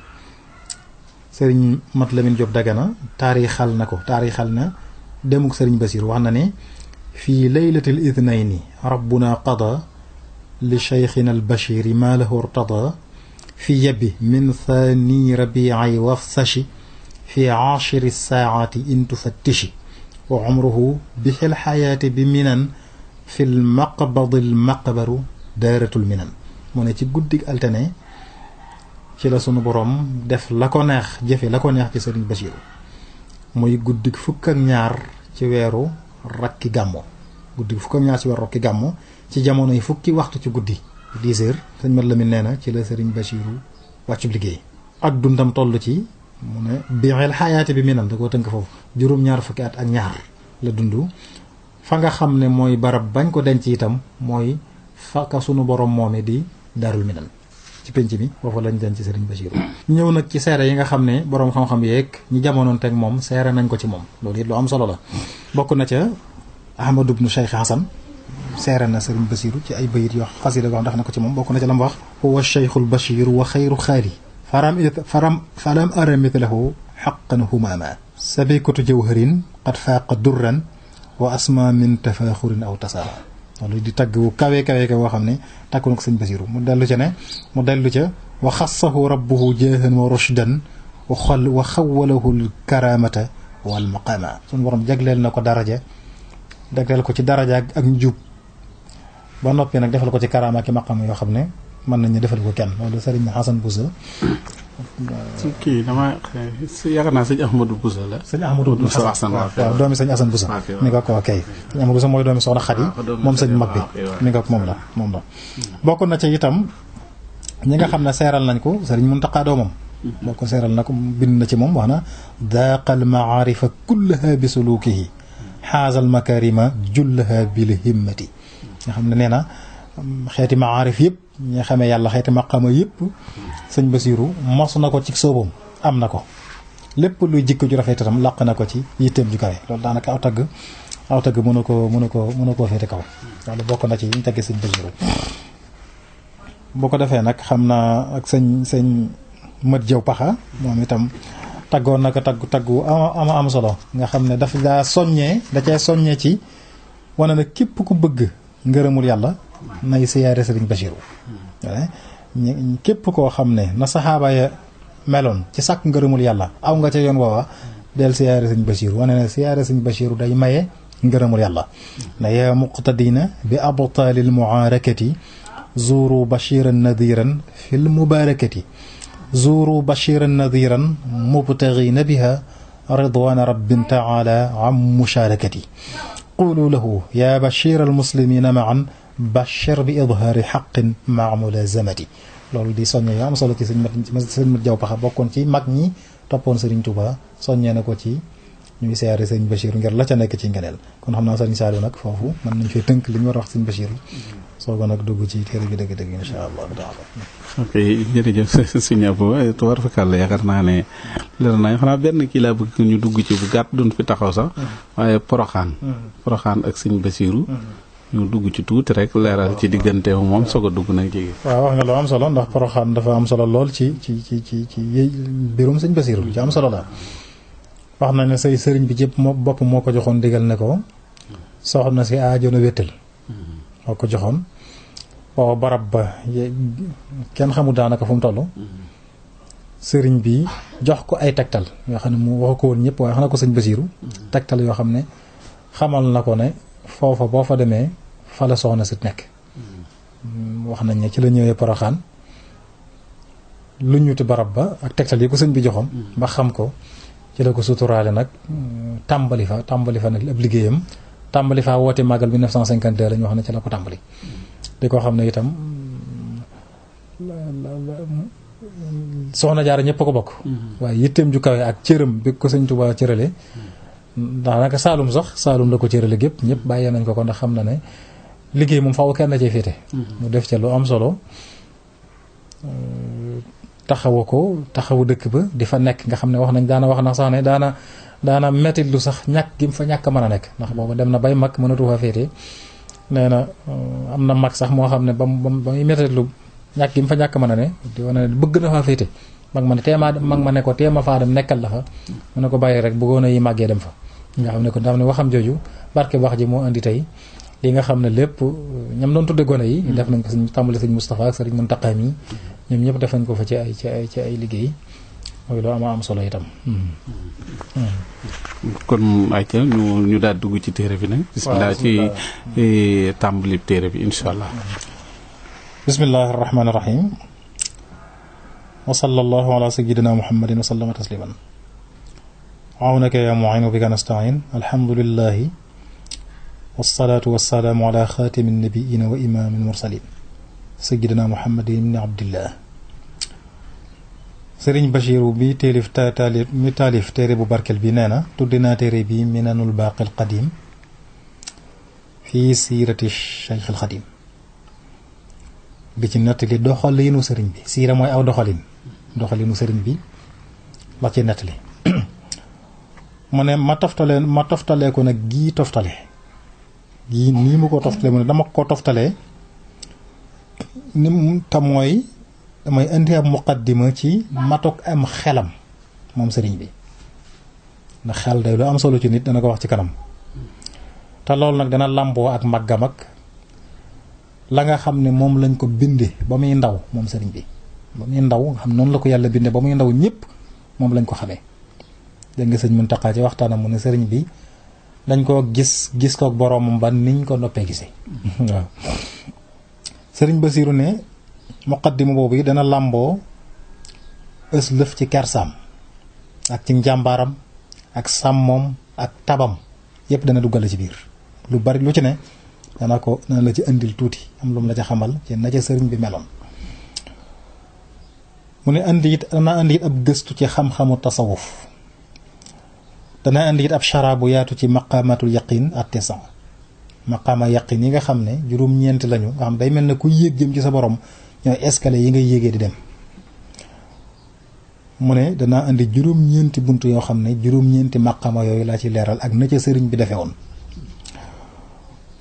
sëriñ Mat Lamin Jóob Dagana taarixal na demuk sëriñ Basiir wax na ne fii laylatil ithnayni rabbuna qada li cheikhina al bashiri ma lahu irtada fi yabi min thani rabi'i wafsashi fi ashiri saa'ati in tufattishi wa umruhu bihil hayaati bi minan fil maqbadil maqbaru daaratul minan mu ne ci guddig altine ci la sunu borom def la ko neex jëfe la ko neex ci sëriñ Basiiru muy guddig fukk ak ñaar ci weeru rakki gàmmo ci jamono yi fukki waxtu ci guddi 10 heures sëñ Mat Lamin nee na ci la sëriñ Basiiru wàccub liggéey ak dundam toll ci mu ne biixel xayaati bi minan da koo tënk foofu juróom-ñaar fukki at ak ñaar la dund fa nga xam ne mooy barab bañ ko denc itam mooy faka sunu borom moome di Daarul Minan ci penc mi foofu lañ denc ci sëriñ Basiiru ñëw nag ci seere yi nga xam ne boroom xam-xam yeeg ñi jamonoon teg moom seere nañ ko ci moom loolu it lu am solo la bokk na ca Ahmadu ibnu Cheikh Hasan seere na sëriñ Basiiru ci ay bayit yoo xasida yoo xam def na ko ci moom bokk na ca la mu wax huwa cheikhul bashir wa xayru xaali falam ara mithlahu xaqan humama sabikatu jawharin qad faaqa durran wa asma min tafaaxurin aw tasaama loolu di tagg wu kawe woo xam ne tàkku na ko sëñ Basiiru mu dellu ca wa xassahu rabbuhu jaahan wa rushdan wa xawalahu l karamata wal maqama suñu borom jagleel na ko jagleel ko ci daraja ak njub ba noppi nag defal ko ci karaama ak maqama yoo xam ne mën nañu defal ko kenn loolu sëriñ Xasan Buso kii dama yaakaar naa sëñ Ahmadou Buso la. sëñ Ahmadou Buso waaw doomi sëñ Asan Buso mi nga ko kay sëñ Ahmadou Buso mooy doomi soxna Xadi moom sëñ mag bi mi nga moom la bokk na ci itam ñi nga xam ne seeral nañ ko sëriñ Muntaqa doomam boo ko seeral na ko bind na ci moom wax na daaqal maarifa kullaha bi sulukihi xaasal makarima jullaha bil himmati nga xam ne nee na xeeti maarif yëpp ñi nga xamee yàlla xeeti maqama yëpp sëñ Basiiru mos na ko ci soobam am na ko lépp luy jikko ju rafet itam làq na ko ci yitteem ju kawe loolu daanaka aw tagg mën a koo féete kaw loolu bokk na ci ñu tagge sëñ Basiiru boo ko defee nag xam naa ak sëñ Mat Jaw Paxa moom itam taggoon na ko taggu am solo nga xam ne daf daa cee soññee ci wane na képp ku bëgg ngërëmul yàlla nay siyaare sëriñ Basiiru képp koo xam ne na saxaaba ya meloon ci sàkk ngërëmul yàlla aw nga ca yoon woowa del siyaare sëriñ Basiiru wane na siyaare sëriñ Basiiru day maye ngërëmul yàlla na yaa muqtadina bi abtaalil muaarakati zuuru bashiran nadiran fil mubaarakati zuuru bashiran nadiran mubtaghina biha ridwana rabbin taala am musharakati qulu lahu ya bashir almuslimina maan bashir bi idhaari xaqin maa mulazamati loolu di soññee yoo am solo ci sëñ Mat Jaw Paxa bokkoon ci mag ñi toppoon Sëriñ Tuubaa soññee na ko ci ñuy siyaare sëñ Basiiru ngir la ca nekk ci ngeneel kon xam naa sëriñ Saaliw nag foofu mën nañ fee tënk li ñu war a wax sëñ Basiiru soo ko nag dugg ci téere bi dëgg-dëgg insha allah taala. ok jërëjëf sëñ Abo tubaar fakal la yaakaar naa ne leer nañ xanaa benn kii laa bëgg ñu dugg ci bu gàtt duñ fi taxaw sax waaye Poroxaan ak sëñ Basiiru ñu dugg ci tuuti rek leeral ci diggante moom soog a dugg nag jege. waaw wax nga lu am solo ndax Poroxaan dafa am solo lool ci mbirum sëñ Basiiru ci am solo la wax na ne say sëriñ bi jëpp bopp moo ko joxoon digal ne ko soxna si aajoona wéttal moo ko joxoon booba barab ba kenn xamul daanaka fu mu toll sëriñ bi jox ko ay tegtal yoo xam ne mu wax ko woon ñëpp waaye xam na ko sëñ Basiiru tegtal yoo xam ne xamal na ko ne foofa boo fa demee fa la soxna si nekk. wax nañ ne ci la ñëwee Poroxaan lu ñuti barab ba ak tegtal yi ko sëñ bi joxoon ba xam ko ci la ko suturaale nag tàmbali fa nag ab liggéeyam tàmbali faa woote màggal 1952 la ñu wax ne ci la ko tàmbali di ko xam ne itam soxna Jaara ñëpp a ko bokk waaye yitteem ju kawe ak cëram bi ko sëñ Tuubaa cërale daanaka Saalum la ko cërale gépp ñëpp bàyyee nañ ko ndax xam na ne liggéey moom faaw kenn cee féete mu def ca lu am solo taxawu dëkk ba di fa nekk nga xam ne wax nañ daana wax na sax ne daana mettit lu sax ñàkk gi mu fa ñàkk mën a nekk ndax boobu dem na bay mag mënatu fa féete nee na am na mag sax moo xam ne ba muy mettit lu ñàkk gi mu fa ñàkk mën a ne di wane ne bëgg na faa féete mag ma ne ko teema faa dem nekkal la fa mu ne ko bàyyi rek bëggoon a yi màggee dem fa nga xam ne ko ndax ne waxam jooju barke wax ji moo indi tey li nga xam ne lépp ñam doon tudde gone yi def nañ ko suñ tàmbali sëñ Moustapha ak sëriñ Muntaqa mi ñoom ñëpp def nañ ko fa ci ay liggéey mooy loo am solo itam. kon ayca ñu daal dugg ci téere bi nag. bismillah ci tàmbali téere bi incha allah. bismillahi rahmaani rahim. wa sallallahu ala sayyidina muhammadin wa sallama tasliman. awnaka ya mu'in wa bika nasta'in alhamdulillahi wasalaatu wasalaamu ala xaatimi nabiina wa imaami mursalin sayyidina muhammadin ibni abdillah. sëriñ Bachiru bi taalif téere bu barkel bi nee na tuddi naa téere bi minanul baaqil qadim fii siirati Cheikhul Xadim bi ci nettali doxalinu sëriñ bi siira mooy aw doxalinu sëriñ bi la ci nettali mu ne ma toftalee ko nag gii toftale gii nii mu ko toftalee mu ne dama ko toftalee ni mu ta mooy damay indi ab muqaddima ci matok am xelam moom sëriñ bi ndax xel day lu am solo ci nit dana ko wax ci kanam te loolu nag dana làmboo ak màggam ak la nga xam ne moom lañ ko binde ba muy ndaw moom sëriñ bi ba muy ndaw nga xam noonu la ko yàlla binde ba muy ndaw ñëpp moom lañ ko xamee dégg nga sëñ Muntaqa ci waxtaanam mu ne sëriñ bi dañ ko gis kook boroomam ba niñ ko noppee gisee waaw sëriñ Basiiru ne muqaddima boobu yi dana làmboo ës lëf ci kersaam ak ci njàmbaaram ak sàmmoom ak tabam yépp dana duggale ci biir lu bari lu ci ne dana la ci indil tuuti am lu mu la ca xamal ci na ca sëriñ bi meloon mu ne dana indi it ab gëstu ci xam-xamu tasawuf dana indi it ab chara bu yaatu ci maqaamatul yaqin at-tisa maqaama yaqin yi nga xam ne juróom-ñeent lañu nga xam day mel ne ku yéeg jëm ci sa borom ñooy escalier yi ngay yéegee di dem mu ne danaa indi juróom-ñeenti bunt yoo xam ne juróom-ñeenti maqaama yooyu laa ci leeral ak na ca sëriñ bi defee woon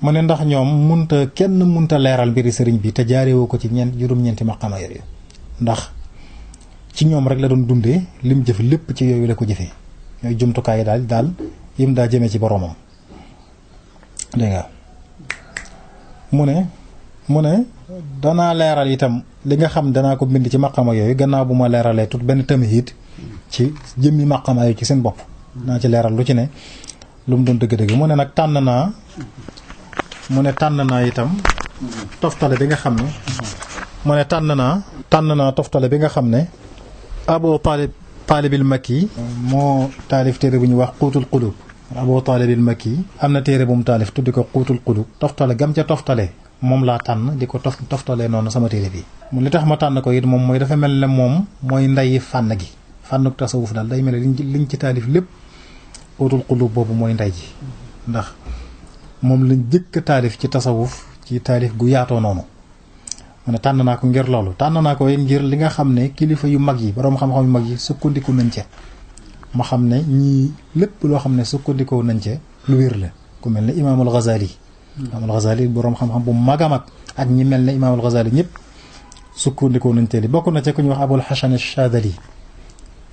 mu ne ndax ñoom kenn munta leeral mbiri sëriñ bi te jaarewoo ko ci juróom-ñeenti maqaama yooyu ndax ci ñoom rek la doon dundee lim jëf lépp ci yooyu la ko jëfee ñooy jumtukaay yi daal yim daa jëmee ci boromam dégg nga mu ne danaa leeral itam li nga xam danaa ko bind ci maqama yooyu gannaaw bu ma leeralee tut benn tamhid ci jëmmi maqama yooyu ci seen bopp naa ci leeral lu ci ne lu mu doon dëgg-dëgg mu ne nag tànn naa itam toftale bi nga xam ne mu ne tànn naa toftale bi nga xam ne Abu Taalibil Makki moo taalif téere bu ñuy wax Quutul Qulub Abu Taalibil Makki am na téere bu mu taalif tuddi ko Quutul Qulub toftale gam ca toftale moom laa tànn di ko toftalee noonu sama téere bi mu li tax ma tànn ko it moom mooy dafa mel ne moom mooy ndeyi fànn gi fànnuk tasawuf daal day mel ne liñ ci taalif lépp Quutul Qulub boobu mooy ndey ji ndax moom lañ jëkk taalif ci tasawuf ci taalif gu yaatoo noonu mu ne tànn naa ko ngir loolu tànn naa ko ngir li nga xam ne kilifa yu mag yi boroom xam-xam yu mag yi sukkandiku nañ ca ma xam ne ñii lépp loo xam ne sukkandikoo nañ ca lu wér la ku mel ne Imaamul Ghazali boroom xam-xam bu mag a mag ak ñi mel ne Imaamul Ghazali ñëpp sukkandikoo nañ ca li bokk na ca ku ñuy wax Abul Hasan Shadali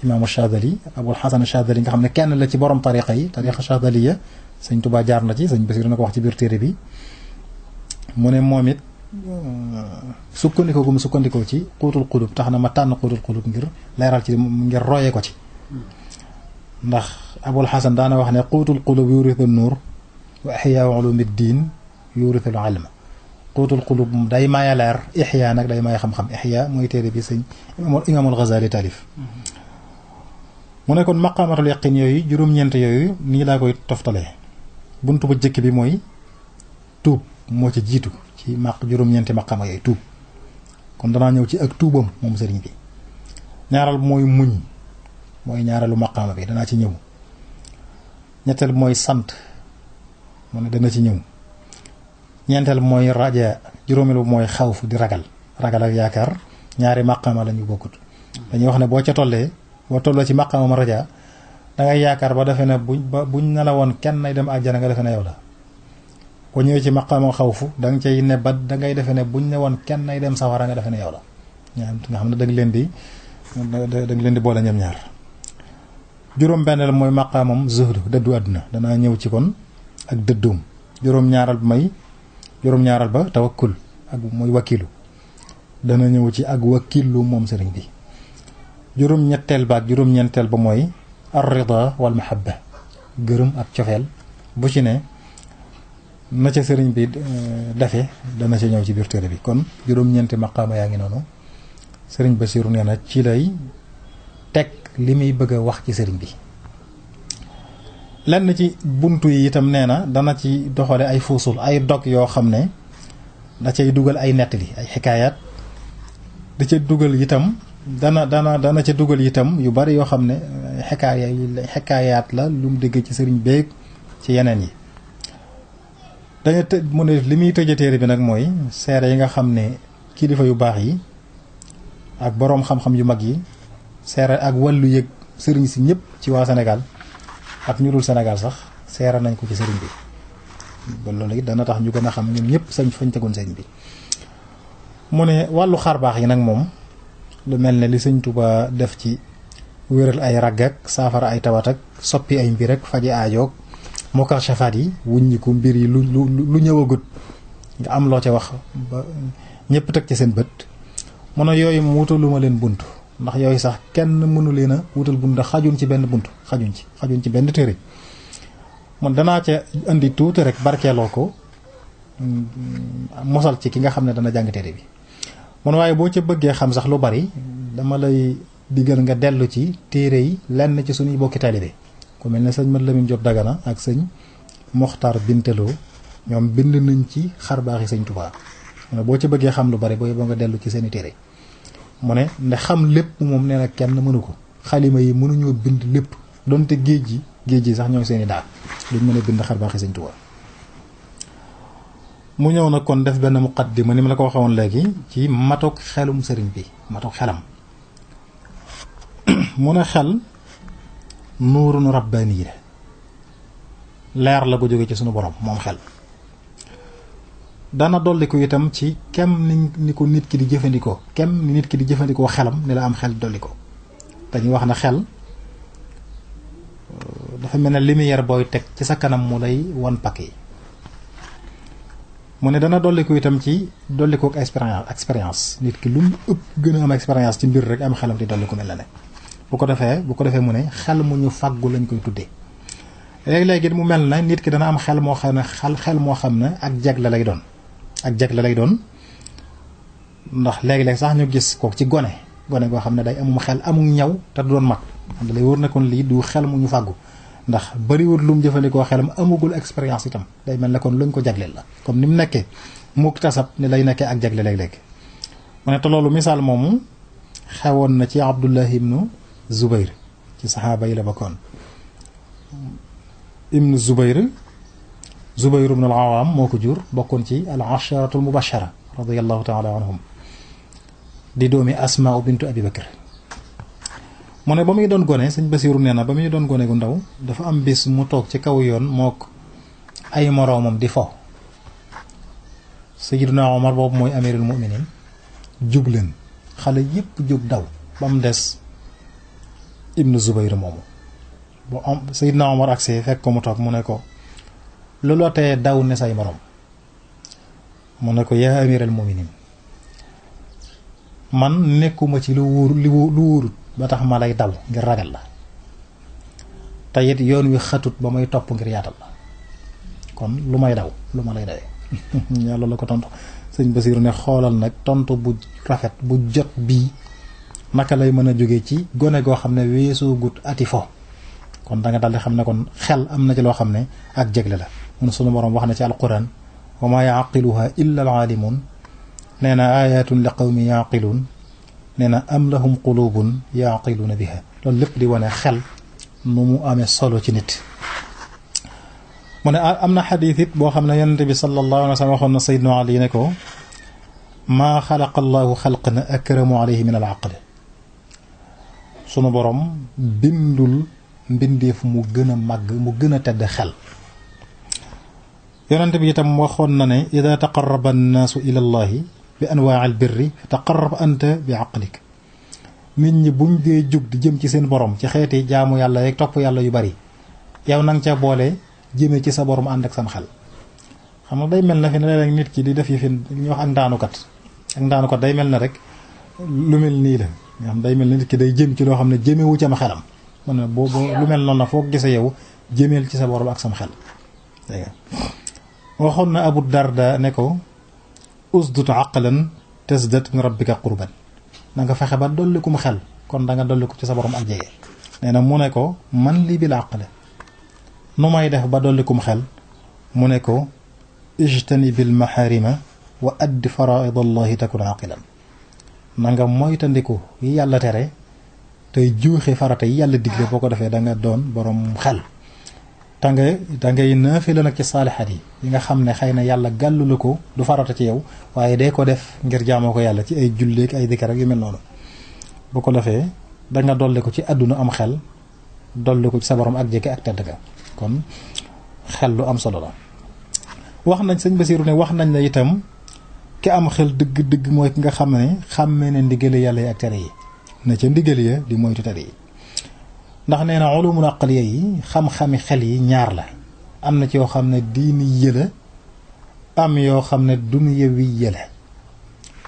Imaamu Shadali Abul Hasan Shadali nga xam ne kenn la ci borom tariqa Shadaliya sëñ Tuubaa jaar na ci sëñ Basiru na ko wax ci biir téere bi mu ne moom it sukkandikoo gu mu sukkandikoo ci Quutul Qulub tax na ma tànn Quutul Qulub ngir leeral ci ngir royee ko ci ndax Abul Hasan daana wax ne Quutul Qulub yurithu nuur wa ihyaa ulumuddin yuuritul ilma quutul qulub day maye leer ihyaa nag day maye xam-xam ihyaa mooy téere bi sëñ imaamul Ghazali taalif mu ne kon maqaamatul yaqin yooyu juróom-ñeent yooyu nii laa koy toftalee buntu bu jëkk bi mooy tuub moo ci jiitu ci juróom-ñeenti maqaama yooyu tuub kon danaa ñëw ci ak tuubam moom sëriñ bi ñaaral mooy muñ mooy ñaareelu maqaama bi danaa ci ñëw ñetteel mooy sant mu ne dana ci ñëw ñeenteel mooy raja juróomeelu mooy xawf di ragal ak yaakaar ñaari maqaama la ñu bokkut dañuy wax ne boo ca tollee boo tolloo ci maqaama raja dangay yaakaar ba defe ne buñ ne la woon kenn nay dem àjjana nga defe ne yow la boo ñëwee ci maqaama xawfu danga cay ne ba dangay defe ne buñ ne woon kenn nay dem sawara nga defe ne yow la nga xam ne danga leen di boole ñoom ñaar juróom benneel mooy maqaamam zuhdu dëddu àdduna danaa ñëw ci kon ak dëddoom juróom-ñaaral ba tawakkul ak mooy wakiilu dana ñëw ci ak wakiilu moom sëriñ bi juróom-ñetteel ba ak juróom-ñeenteel ba mooy ar-rida wal mahabba gërëm ak cofeel bu ci ne na ca sëriñ bi defe dana ca ñëw ci biir téere bi kon juróom-ñeenti maqaama yaa ngi noonu sëriñ Basiiru nee na ci lay teg li muy bëgg a wax ci sëriñ bi lenn ci buntu yi itam nee na dana ci doxale ay fuusul ay dog yoo xam ne da cay dugal ay nettali ay xikaayaat da ca dugal itam dana ca dugal itam yu bari yoo xam ne xikaayaat la lu mu dégg ci sëriñ beeg ci yeneen yi dañu mu ne li muy tëje téere bi nag mooy seere yi nga xam ne kilifa yu baax yi ak boroom xam-xam yu mag yi seere ak wàllu yëg sëriñ si ñëpp ci waa Sénégal ak ñu dul Sénégal sax seere nañ ko ci sëriñ bi ba loolu it dana tax ñu gën a xam ñun ñëpp fañ tegoon sëriñ bi mu ne wàllu xar baax yi nag moom lu mel ne li sëñ Tuubaa def ci wéral ay ragg ak saafara ay tawat ak soppi ay mbir ak faji aajoog mokkal shafaat yi wuññiku mbir yi lu ñëwagut nga am loo ca wax ba ñëpp teg ci seen bët mu ne yooyu mu wutaluma leen bunt ndax yooyu sax kenn mënu leen a wutal bunt ndax xajuñ ci benn bunt xajuñ ci benn téere man danaa ca indi tuuti rek barkeeloo ko mosal ci ki nga xam ne dana jàng téere bi mun waaye boo ca bëggee xam sax lu bari dama lay digal nga dellu ci téere yi lenn ci suñuy bokki taalibe ku mel ne sëñ Mat Lamin Jóob Dagana ak sëñ Moxtaar Binteloo ñoom bind nañ ci xarbaaxi sëñ Tuubaa mu ne boo ca bëggee xam lu bari boo nga dellu ci seeni téere mu ne ndax xam lépp moom nee na kenn mënu ko xalima yi mënuñoo bind lépp donte géej gi sax ñoo seeni daal duñ mën a bind xarbaaxi sëñ Tuubaa mu ñëw nag kon def benn muqaddima ni ma la ko waxee woon léegi ci matuk xelum sëriñ bi matuk xelam mu ne xel nuurun rabbaani la leer la ko jóge ci sunu borom moom xel dana dolli ko itam ci kem ni ko nit ki di jëfandikoo kem ni nit ki di jëfandikoo xelam ni la am xel dolli ko dañuy wax na xel dafa mel ne lumière booy teg ci sa kanam mu lay wan pakk yi mu ne dana dolli ko itam ci dolli ko expérience nit ki lu mu ëpp gën a am expérience ci mbir rek am xelam di dolli ko mel na ne bu ko defee mu ne xel mu ñu fàggu lañ koy tuddee léegi mu mel na nit ki dana am xel moo xam ne xel moo xam ne ak jagle lay doon ndax léegi-léeg sax ñu gis ko ci gone goo xam ne day amum xel amum ñaw te du doon mag da lay wër na kon lii du xel mu ñu fàggu ndax bariwul lu mu jëfandikoo xelam amagul expérience itam day mel ne kon luñ ko jagleel la comme ni mu nekkee muktasab ni lay nekkee ak jagle léeg-léeg mu ne te loolu misaal moomu xewoon na ci Abdullah ibnu Zubayr ci saxaaba yi la bokkoon ibnu Zubayr ibnu al-Awaam moo ko jur bokkoon ci al-asharatul mubashara radiyallahu taala anhum di doomi Asmaa bintu Abi Bakr mu ne ba muy doon gone sëñ Basiiru nee na ba muy doon gone gu ndaw dafa am bis mu toog ci kaw yoon mook ay moroomam di fo Sayyiduna Omar boobu mooy amirul mu'minin jub leen xale yépp jóg daw ba mu des ibnu Zubayr moomu bu am Sayyiduna Omar agsee fekk ko mu toog mu ne ko loolu la tee daw ne say moroom mu ne ko yaa amiral mu'minin man nekkuma ci lu wóorut ba tax ma lay daw ngir ragal la te it yoon wi xatut ba may topp ngir yaatal la kon lu may daw lu ma lay dawee yàlla la ko tontu. sëñ Basiru ne xoolal nag tontu bu rafet bu jot bii naka lay mën a jóge ci gone goo xam ne weesoo gut ati fo kon da nga daldi xam ne kon xel am na ci loo xam ne ak jégle la mun sunu borom wax na ci alquran wa maa yaqiluha illa alaalimun nee na ayatun li qawmi yaqiluun nee na am lahum qulubun yaqiluuna biha loolu lépp di wane xel nu mu amee solo ci nit. mu ne am na xadiis it boo xam ne yonente bi sallallahu alayhi wa sallam waxoon na Seydina Ali ne ko maa xalaqa allahu xalqan akramu alayhi min al aql sunu borom bindul mbindeef mu gën a màgg mu gën a tedd xel. yonente bi itam waxoon na ne ida taqarraba annaasu ila allahi bi anwaa al birri taqarrab anta bi aqlik nit ñi buñ dee jug di jëm ci seen borom ci xeeti jaamu yàlla yeeg topp yàlla yu bari yow nang ca boole jëmee ci sa borom ànd ak sam xel. xam nga day mel na fi ne léeg-léeg nit ki di def yi fi ñu wax ak ndaanukat day mel na rek lu mel nii la nga xam day mel na nit ki day jëm ci loo xam ne jëmewu ci am xelam man ne boobu lu mel noonu la foo gisee yow jëmeel ci sa borom ak sam xel. dégg nga waxoon na Abu Darda ne ko usdut aqlan tasdat min rabbika qurban na nga fexe ba dollikum xel kon da nga dolliku ci sa borom ak jege. nee na mu ne ko man lii bil aql nu may def ba dollikum xel mu ne ko ijtanibil maharima wa addi faraidallahi takun aqilan na nga moytandiku yi yàlla tere tey juuxe farata yi yàlla digle boo ko defee da nga doon borom xel. da ngay naafila nag ci saalixaat yi nga xam ne xëy na yàlla gàllu la ko du farata ci yow waaye day ko def ngir jaamoo ko yàlla ci ay julleek ay dikar ak yu mel noonu bu ko defee da nga dolli ko ci àdduna am xel dolli ko ci sa borom ak jege ak tedd ga kon xel lu am solo la. wax nañ sëñ Basiru ne wax nañ la itam ki am xel dëgg-dëgg mooy ki nga xam ne xàmmee ne ndigale yàlla yi ak tere yi na ca ndigal ya di moytu tere yi. ndax nee na ulumul aqliya yi xam-xami xel yi ñaar la am na ci yoo xam ne diini yëla am yoo xam ne dunyawi yëla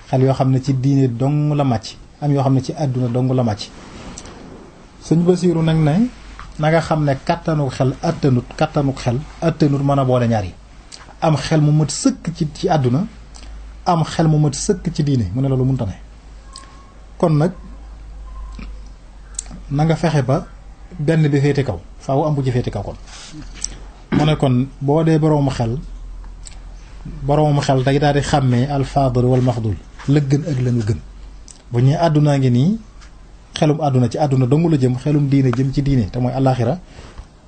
xel yoo xam ne ci diine dong la màcc am yoo xam ne ci àdduna dong la màcc. sëñ Basiru nag ne na nga xam ne kattanuk xel attanut mën a boole ñaar yi am xel mu mat sëkk ci àdduna am xel mu mat sëkk ci diine mu ne loolu mënta ne kon nag na nga fexe ba benn bi féete kaw faaw am bu ci féete kaw kon mu ne kon boo dee boroomu xel day daal di xàmmee alfaadul wal maxdul la gën ak la ñu gën bu ñuy àddunaa ngi nii xelum àdduna ci àdduna dong la jëm xelum diine jëm ci diine te mooy àllaaxira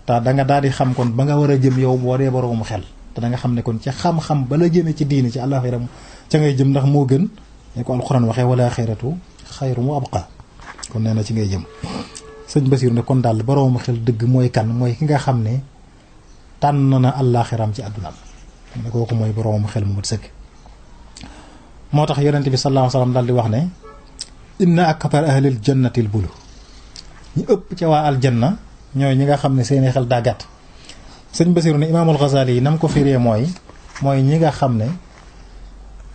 te da nga daal di xam kon ba nga war a jëm yow boo dee boroomu xel te da nga xam ne kon ci xam-xam ba la jëmee ci diine ci àllaaxira ca ngay jëm ndax moo gën ne ko alxuraan waxee wala xayratu xayru mu abqa kon nee na ci ngay jëm. sëñ Basiru ne kon daal boroomu xel dëgg mooy kan mooy ki nga xam ne tànn na àllaaxiram ci àddunaam ne kooku mooy boroomu xel mu mat sëkk. moo tax yonent bi sallallahu alayhi wa sallam daal di wax ne inna akthar ahlil jannatil bulu ñi ëpp ca waa aljanna ñooy ñi nga xam ne seeni xel daa gàtt. sëñ Basiru ne imaamul Ghazali yi nam ko firee mooy ñi nga xam ne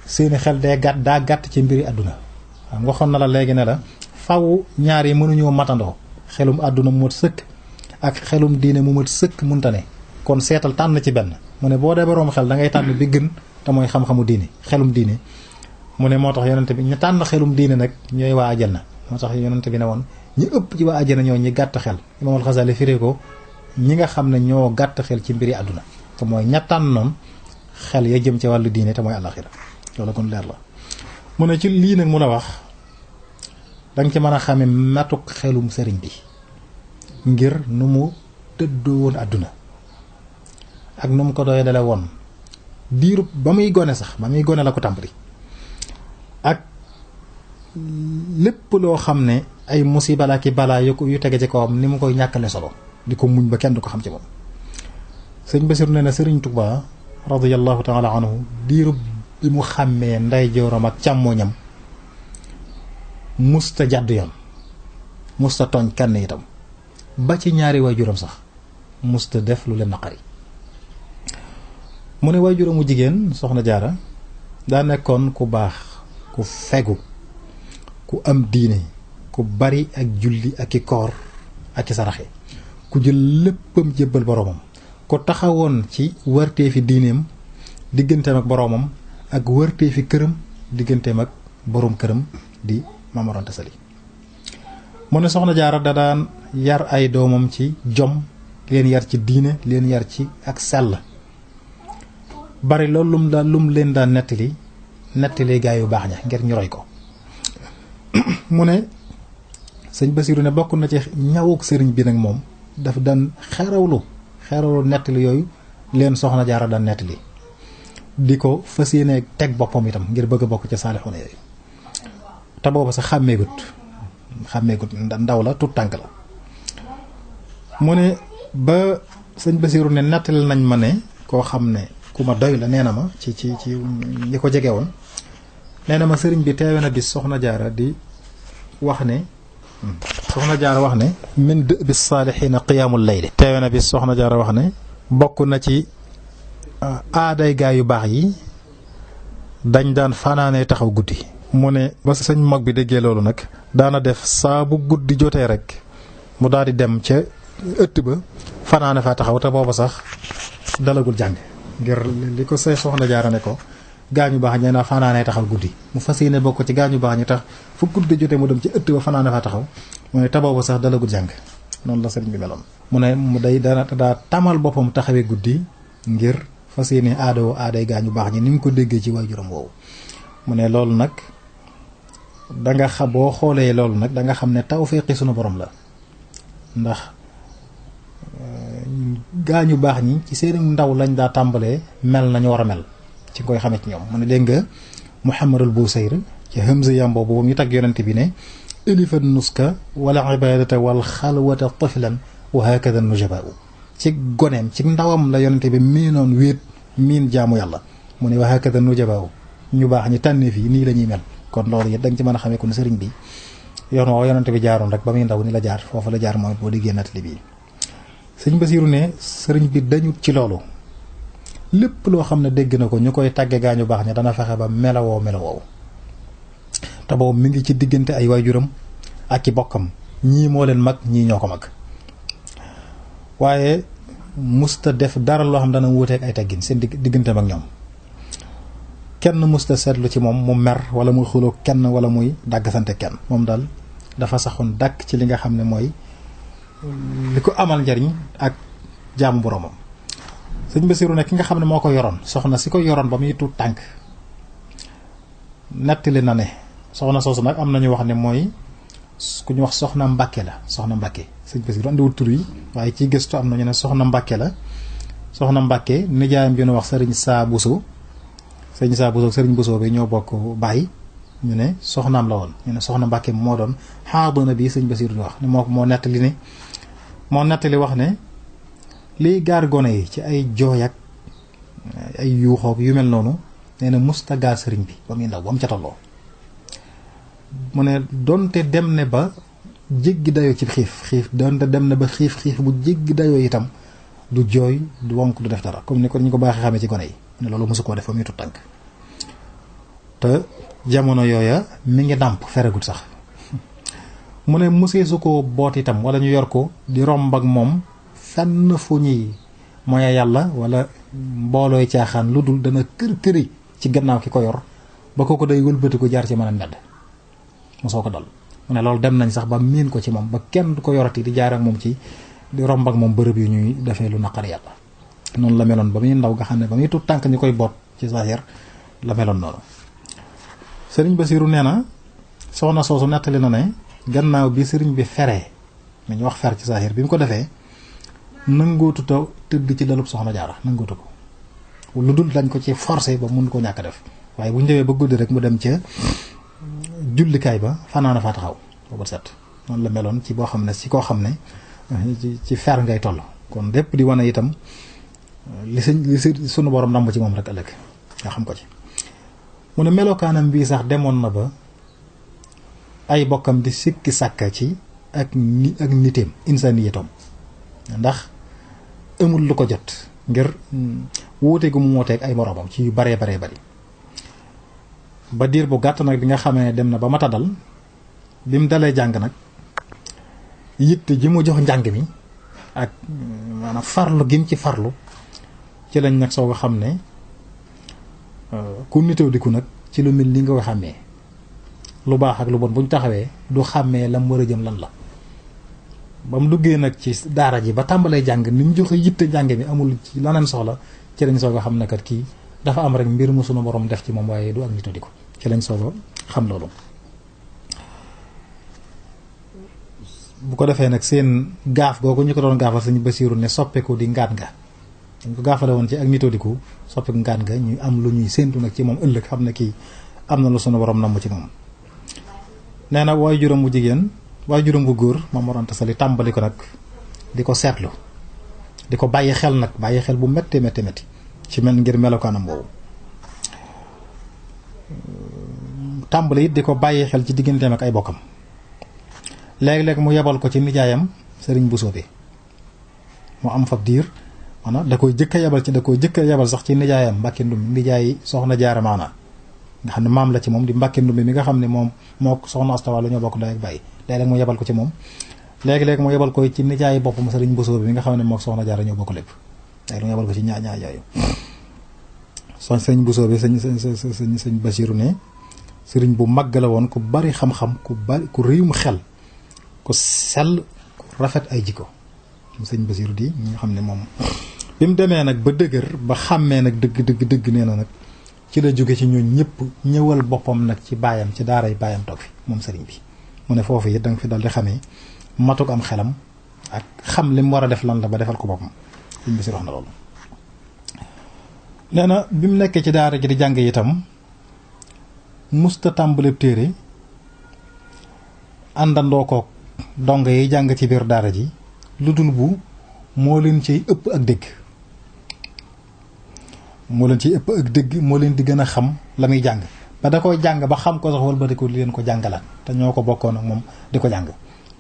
seeni xel daa gàtt ci mbiri àdduna xam nga waxoon na la léegi ne la faw ñaar yi mënuñoo matandoo xelum àdduna mu mat sëkk ak xelum diine mu mat sëkk munta ne kon seetal tànn ci benn mu ne boo dee boroom xel da ngay tànn bi gën te mooy xam-xamu diine xelum diine mu ne moo tax yonente bi ñu tànn xelum diine nag ñooy waa àjjana moo tax yonente bi ne woon ñi ëpp ci waa àjjana ñoo ñi gàtt xel imaamul Xasaali firee ko ñi nga xam ne ñoo gàtt xel ci mbiri àdduna te mooy ña tànn noonu xel ya jëm ci wàllu diine te mooy àllaxira loolu kon leer la. mu ne ci lii nag mu la wax danga ci mën a xame matuk xelum sëriñ bi ngir nu mu tëddoo woon àdduna ak nu mu ko doy dale woon diirub ba muy gone sax ba muy gone la ko tàmbali ak lépp loo xam ne ay musiba la ki balaa yu tege ci kawam ni mu koy ñàkkale solo di ko muñ ba kenn du ko xam ci moom. sëñ Basiru nee na sëriñ Tuubaa radiyallahu taala anhu diirub bi mu xàmmee ndeyjooram ak càmmooñam musta jàdd yoon musta tooñ kenn itam ba ci ñaari waajuram sax musta def lu leen naqari. mu ne waajuramu jigéen soxna Jaara daa nekkoon ku baax ku fegu ku am diine ku bari ak julli ak i koor ak i saraxe ku jël léppam jébbal boromam ko taxawoon ci wërteefi diineem digganteem ak boroomam ak wërteefi këram digganteem ak boroom këram di Maam Mor Anta Sali mu ne Soxna Jaara da daan yar ay doomam ci jom leen yar ci diine leen yar ci ak sell bari loolu lum leen daan nettali gaa yu baax ña ngir ñu roy ko mu ne sëñ Basiru ne bokk na ci ñawuk sëriñ bi nag moom dafa daan xerawlu nettali yooyu leen Soxna Jaara daan nettali di ko fas yéene teg boppam itam ngir bëgg a bokk ci saalixuuna yooyu te booba sax xàmmeegut ndaw la tut tànk la mu ne ba sëñ Basiru ne nettali nañ ma ne koo xam ne ku ma doy la nee na ma ci ñi ko jege woon nee na ma sëriñ bi teewe na bis Soxna Jaara di wax ne min dë bis saalixiina qiyaamul layli teewe na bis Soxna Jaara wax ne bokk na ci aaday gaa yu baax yi dañ daan fanaanee taxaw guddi mu ne ba sëñ mag bi déggee loolu nag daana def saa bu guddi jotee rek mu daal di dem ca ëtt ba fanaane faa taxaw te booba sax dalagul jàng ngir li ko say Soxna Jaara ne ko gaañu baax ñee naa fanaanee taxaw guddi mu fas yéene bokk ci gaañu baax ñi tax fu guddi jotee mu dem ci ëtt ba fanaane faa taxaw mu ne te booba sax dalagul jàng noonu la sëriñ bi meloon mu ne mu day daa tamal boppam taxawee guddi ngir fas yéene aaday gaañu baax ñi ni mu ko déggee ci waajuram woowu mu ne loolu nag danga xam boo xoolee loolu nag danga xam ne tawfeexi sunu borom la ndax gaañu baax ñi ci seen ndaw lañ daa tàmbalee mel nañu war a mel ci koy xamee ci ñoom mu ne dégg nga Muhammadul Busayr ci Hamza yam boobu ñu tagg yonent bi ne ilifan nuska wala ibadata wal xalwata tiflan wa hakada nujabau ci goneem ci ndawam la yonent bi miinoon wéet miin jaamu yàlla mu ne wa hakada nujabau ñu baax ñi tànnee fii nii la ñuy mel kon loolu yëpp da nga ci mën a xamee kon sëriñ bi yoon woo yonent bi jaaroon rek ba muy ndaw ni la jaar foofu la jaar mooy boo déggee nattali bii sëñ Basiru ne sëriñ bi dañu ci loolu lépp loo xam ne dégg na ko ñu koy tàgge gaañu baax ña dana fexe ba melawoo te boobu mi ngi ci diggante ay waajuram ak i bokkam ñii moo leen mag ñii ñoo ko mag waaye musta def dara loo xam dana wuuteeg ay teggin seen digganteem ak ñoom kenn musta seetlu ci moom mu mer wala muy xuloo kenn wala muy dàggsante kenn moom daal dafa saxoon dàkk ci li nga xam ne mooy li ko amal njariñ ak jaamu boromam. sëñ Basiru ne ki nga xam ne moo ko yoroon soxna si ko yoroon ba muy tuut tànk nettali na ne soxna soosu nag am nañu wax ne mooy ku ñu wax soxna Mbàkke la soxna Mbàkke sëñ Basiru andiwul tur yi waaye ci gëstu am nañu ne soxna Mbàkke la soxna Mbàkke nijaayam bi ñu wax sëriñ Saa Buso sëriñ Buso bi ñoo bokk baay ñu ne soxnaam la woon ñu ne soxna Mbàkke moo doon xaaduna bi sëñ Basiru di wax ne moo nettali wax ne liy gaar gone yi ci ay jooy ak ay yuuxoog yu mel noonu nee na musta gaar sëriñ bi ba muy ndaw ba mu ca tolloo mu ne donte dem ne ba jéggi dayoo ci xiif donte dem ne ba xiif bu jéggi dayoo itam du jooy du wonk du def dara comme ni ko ñu ko baaxee xamee ci gone yi ne loolu mosu koo def ba muy tut tànk te jamono yooya mi ngi dàmp feregut sax mu ne mosee su ko boot itam wala ñu yor ko di romb ak moom fenn fu ñuy moya yàlla wala mboolooy caaxaan lu dul dana kër-këri ci gannaaw ki ko yor ba ko day wëlbati ko jaar ci mën a mbedd mosoo ko dal mu ne loolu dem nañ sax ba miin ko ci moom ba kenn du ko yorati di jaar ak moom ci di romb ak moom bërëb yu ñuy defee lu naqar yàlla noonu la meloon ba muy ndaw nga xam ne ba muy tut tànk ñu koy boot ci saahir la meloon noonu. sëriñ Basiru nee na soxna soosu nettali na ne gannaaw bi sëriñ bi feree mi ñu wax fer ci saahir bi mu ko defee nangootu taw tëdd ci dalub Soxna Jaara nangootu ko lu dul dañ ko ci forcé ba mun ko ñàkk def waaye bu ñu demee ba guddi rek mu dem ca jullikaay ba fanaana faa taxaw boobu set noonu la meloon ci boo xam ne ci koo xam ne ci fer ngay toll kon lépp di wane itam li sunu borom namb ci moom rek ëllëg nga xam ko ci. mu ne melokaanam bii sax demoon na ba ay bokkam di sikki sàkka ci ak niteem insaniyetom ndax amul lu ko jot ngir wuute gu mu wooteeg ay moroomam ci yu baree bari ba diir bu gàtt nag bi nga xamee ne dem na ba mata dal bi mu dalee jàng nag yitte ji mu jox njàng mi ak maanaam farlu gim ci farlu ci lañ nag soo ko xam ne ku nitew di ko nag ci lu mel ni nga ko xàmmee lu baax ak lu bon bu ñu taxawee du xàmmee lam war a jëm lan la. ba mu duggee nag ci daara ji ba tàmbalee jàng ni mu joxe yitte jàng mi amul ci laneen soxla ci lañ soog a xam ne kat kii dafa am rek mbir mu sunu borom def ci moom waaye du ak nitew di ko ci lañ soog a xam loolu. bu ko defee nag seen gaaf googu ñu ko doon gaafal Sëñ Basiiru ne soppeeku di ngaat nga dañ ko gaafale woon ci ak nitodiku soppeeku ngaat nga ñu am lu ñuy séentu nag ci moom ëllëg xam ne kii am na lu sunu borom namm ci moom. nee na waaye juróom bu jigéen waaye juróom bu góor Maam Mor Anta Sali tàmbali ko nag di ko seetlu di ko bàyyi xel nag bàyyi xel bu métti métti métti ci mel ngir melokaanam boobu. tàmbali it di ko bàyyi xel ci digganteem ak ay bokkam. léeg-léeg mu yebal ko ci nijaayam sëriñ Bousso bi mu am fab diir maanaam da koy jëkk a yebal sax ci nijaayam Mbàkke Ndumbi nijaay soxna Jaara maana nga xam ne maam la ci moom di Mbàkke Ndumbi mi nga xam ne moom moo soxna Asta Walo ñoo bokk ndey ak baay léeg-léeg mu yebal ko ci moom léeg-léeg mu yebal ko ci nijaayi boppam sëriñ Bousso bi mi nga xam ne moo soxna Jaara ñoo bokk lépp léeg mu yebal ko ci ñaar yooyu sëriñ Bousso bi sëñ Basiiru ne sëriñ bu màgg la woon ku bari xam-xam ku réyum xel ku sell ku rafet ay jikko sëñ Basiiru di ñi nga xam ne moom bi mu demee nag ba dëgër ba xàmmee nag dëgg nee na nag ci la jóge ci ñooñ ñëpp ñëwal boppam nag ci baayam ci daaray baayam toog fi moom sëriñ bi mu ne foofu it da nga fi dal di xamee matuk am xelam ak xam li mu war a def lan la ba defal ko boppam sëñ Basiiru wax na loolu. nee na bi mu nekkee ci daara ji di jàng itam musta tàmbale téere àndandoo kook dongo yi jàng ci biir daara ji lu dul bu moo leen ciy ëpp ak dégg moo leen di gën a xam la muy jàng ba da koy jàng ba xam ko sax wal ba di ko leen ko jàngalaat te ñoo ko bokkoon ak moom di ko jàng.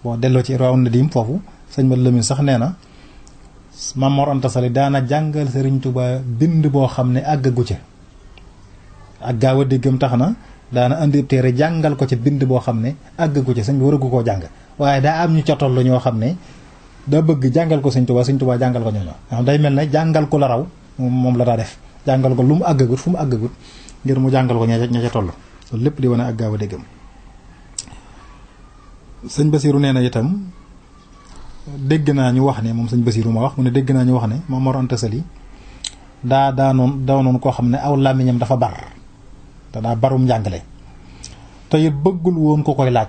boo delloo ci Rawdu Nadim foofu sëñ Mat Lamin sax nee na Maam Mor Anta Sali daana jàngal Sëriñ Tuubaa bind boo xam ne àggagu ca ak gaaw a déggam tax na daana indi téere jàngal ko ca bind boo xam ne àggagu ca sëñ bi waragu koo jàng waaye daa am ñu ca tollu ñoo xam ne daa bëgg jàngal ko Sëñ Tuubaa jàngal ko ñooñu xam day mel ne jàngal ko la raw moom la daa def jàngal ko lu mu àggagut fu mu àggagut ngir mu jàngal ko ña ca toll loolu lépp di wane ak gaaw a déggam. sëñ Basiiru nee na itam dégg naa ñu wax ne moom sëñ Basiiru ma wax mu ne dégg naa ñu wax ne Maam Mor Anta Sali doonoon koo xam ne aw làmmiñam dafa bar te daa barum njàngale te it bëggul woon ko koy laaj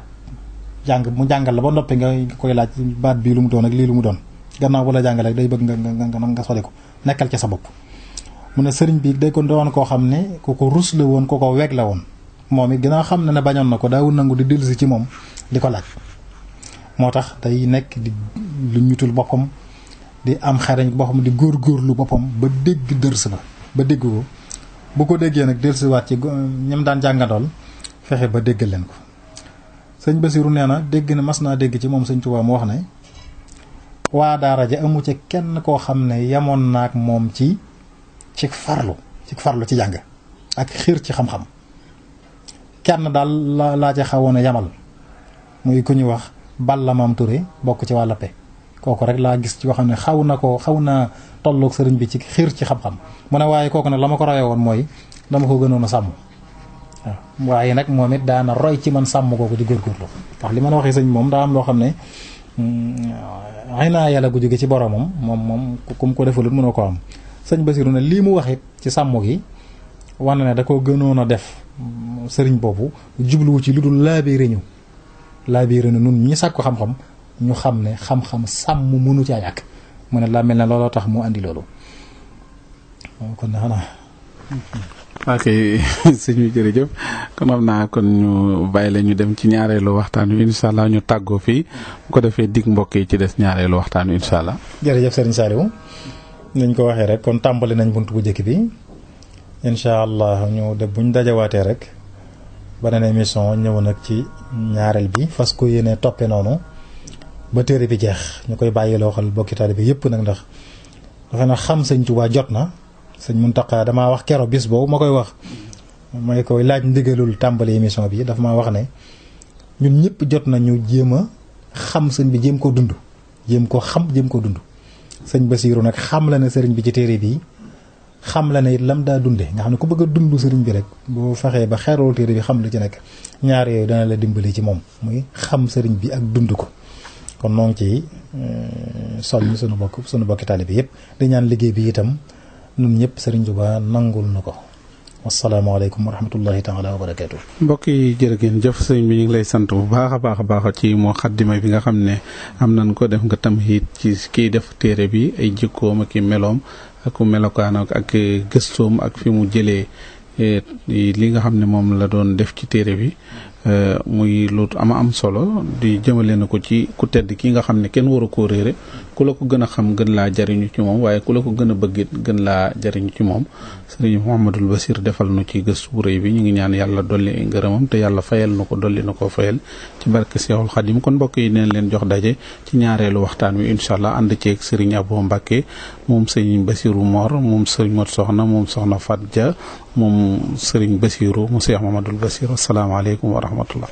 mu jàngal la ba noppi nga koy laaj baat bii lu mu doon ak lii lu mu doon gannaaw bu la jàngale day bëgg nga soli ko nekkal ca sa bopp. mu ne sëriñ bi day ko doon koo xam ne ku ko rus la woon ku ko weg la woon moom it ginnaaw xam ne bañoon na ko daawul nangu di dellusi ci moom di ko laaj moo tax day nekk di lu ñutul boppam di am xarañ boppam di góorgóorlu boppam ba dégg dërs ba dégg ko bu ko déggee nag dellusiwaat ci ñam daan jàngandool fexe ba déggal leen ko. sëñ Basiiru nee na dégg na mas naa dégg ci moom sëñ Tuubaa mu wax ne waa daara ja amu ci kenn koo xam ne yamoon naak moom ci farlu ci jàng ak xiir ci xam-xam kenn daal laa ca xawoon a yamal muy ku ñu wax Balla Maam Touré bokk ci waa Lappé kooku rek laa gis ci yoo xam ne xaw na tolloog sëriñ bi ci xiir ci xam-xam mu ne waaye kooku nag la ma ko rawee woon mooy dama ko gënoon a sàmm waaw waaye nag moom it daana roy ci man sàmm kooku di góorgóorlu ndax li ma la waxee sëñ moom daa am loo xam ne xëy naa yàlla gu jóge ci boromam moom kum ko defalut mënoo ko am. sëñ Basiiru ne lii mu waxit ci sàmm gi wane ne da ko gënoon a def sëriñ boobu jubluwu ci lu dul laabiire ñu nun ñi sàkku xam-xam ñu xam ne xam-xam sàmm mënu caa ñàkk mu ne laa mel ne looloo tax mu andi loolu kon na xanaa ok sëñ bi jërëjëf kon xam naa kon ñu bàyyi la ñu dem ci ñaareelu waxtaan wi incha allah ñu tàggoo fii bu ko defee dig mbokk yi ci des ñaareelu waxtaan wi incha allah. jërëjëf sëriñ Saliou nañ ko waxee rek kon tàmbali nañ bunt bu njëkk bi incha allah ñu de buñ dajawaatee rek beneen émission ñëw nag ci ñaareel bi fas ko yéene toppe noonu ba téere bi jeex ñu koy bàyyi loo xel bokki taalibe bi yëpp nag ndax dafa na xam sëñ Tuubaa jot na sëñ Muntaxa damaa wax kero bis boobu ma koy wax may koy laaj ndigalul tàmbali émission bi dafa maa wax ne ñun ñëpp jot na ñu jéem a xam sëñ bi jéem koo dund jéem koo xam jéem koo dund sëñ Basiiru nag xam la ne sëriñ bi ci téere bi xam la ne it lam daa dunde nga xam ne ku bëgg a dund sëriñ bi rek boo fexee ba xeeroo téere bi xam li ci nekk ñaar yooyu dana la dimbali ci moom muy xam sëriñ bi ak dund ko. kon noo ngi ci soññ sunu bokki taalibe yëpp di ñaan liggéey bi itam ñun ñëpp sëriñ Tuubaa nangul na ko. asalaamaaleykum wa rahmatullahi taala wa barakaatu. mbokk yi jërë ngeen jëf sëñ bi ñu ngi lay sant bu baax a baax ci muqaddima bi nga xam ne am nañ ko def nga tamhid ci kiy def téere bi ay jikkoom ak i meloom ak melokaan ak gëstoom ak fi mu jëlee li nga xam ne moom la doon def ci téere bi muy lu am solo di jëmale na ko ci ku tedd ki nga xam ne kenn waru koo réere ku la ko gën a xam gën laa jariñu ci moom waaye ku la ko gën a bëggit gën laa jariñu ci moom sëriñ Mouhamadul Basir defal nu ci gëstu bu rëy bi ñu ngi ñaan yàlla dolli ngërëmam te yàlla fayal na ko dolli na ko fayal ci barke Seexul Xadim kon mbokk yi neen leen jox daje ci ñaareelu waxtaan wi incha allah ànd ceeg sëriñ Abo Mbàkke moom sëriñ Basiru Mor moom sëriñ Mot Soxna moom soxna Fat Dia moom sëriñ Basiru mu Seex Mouhamadul Basir asalaamaaleykum wa rahmatullah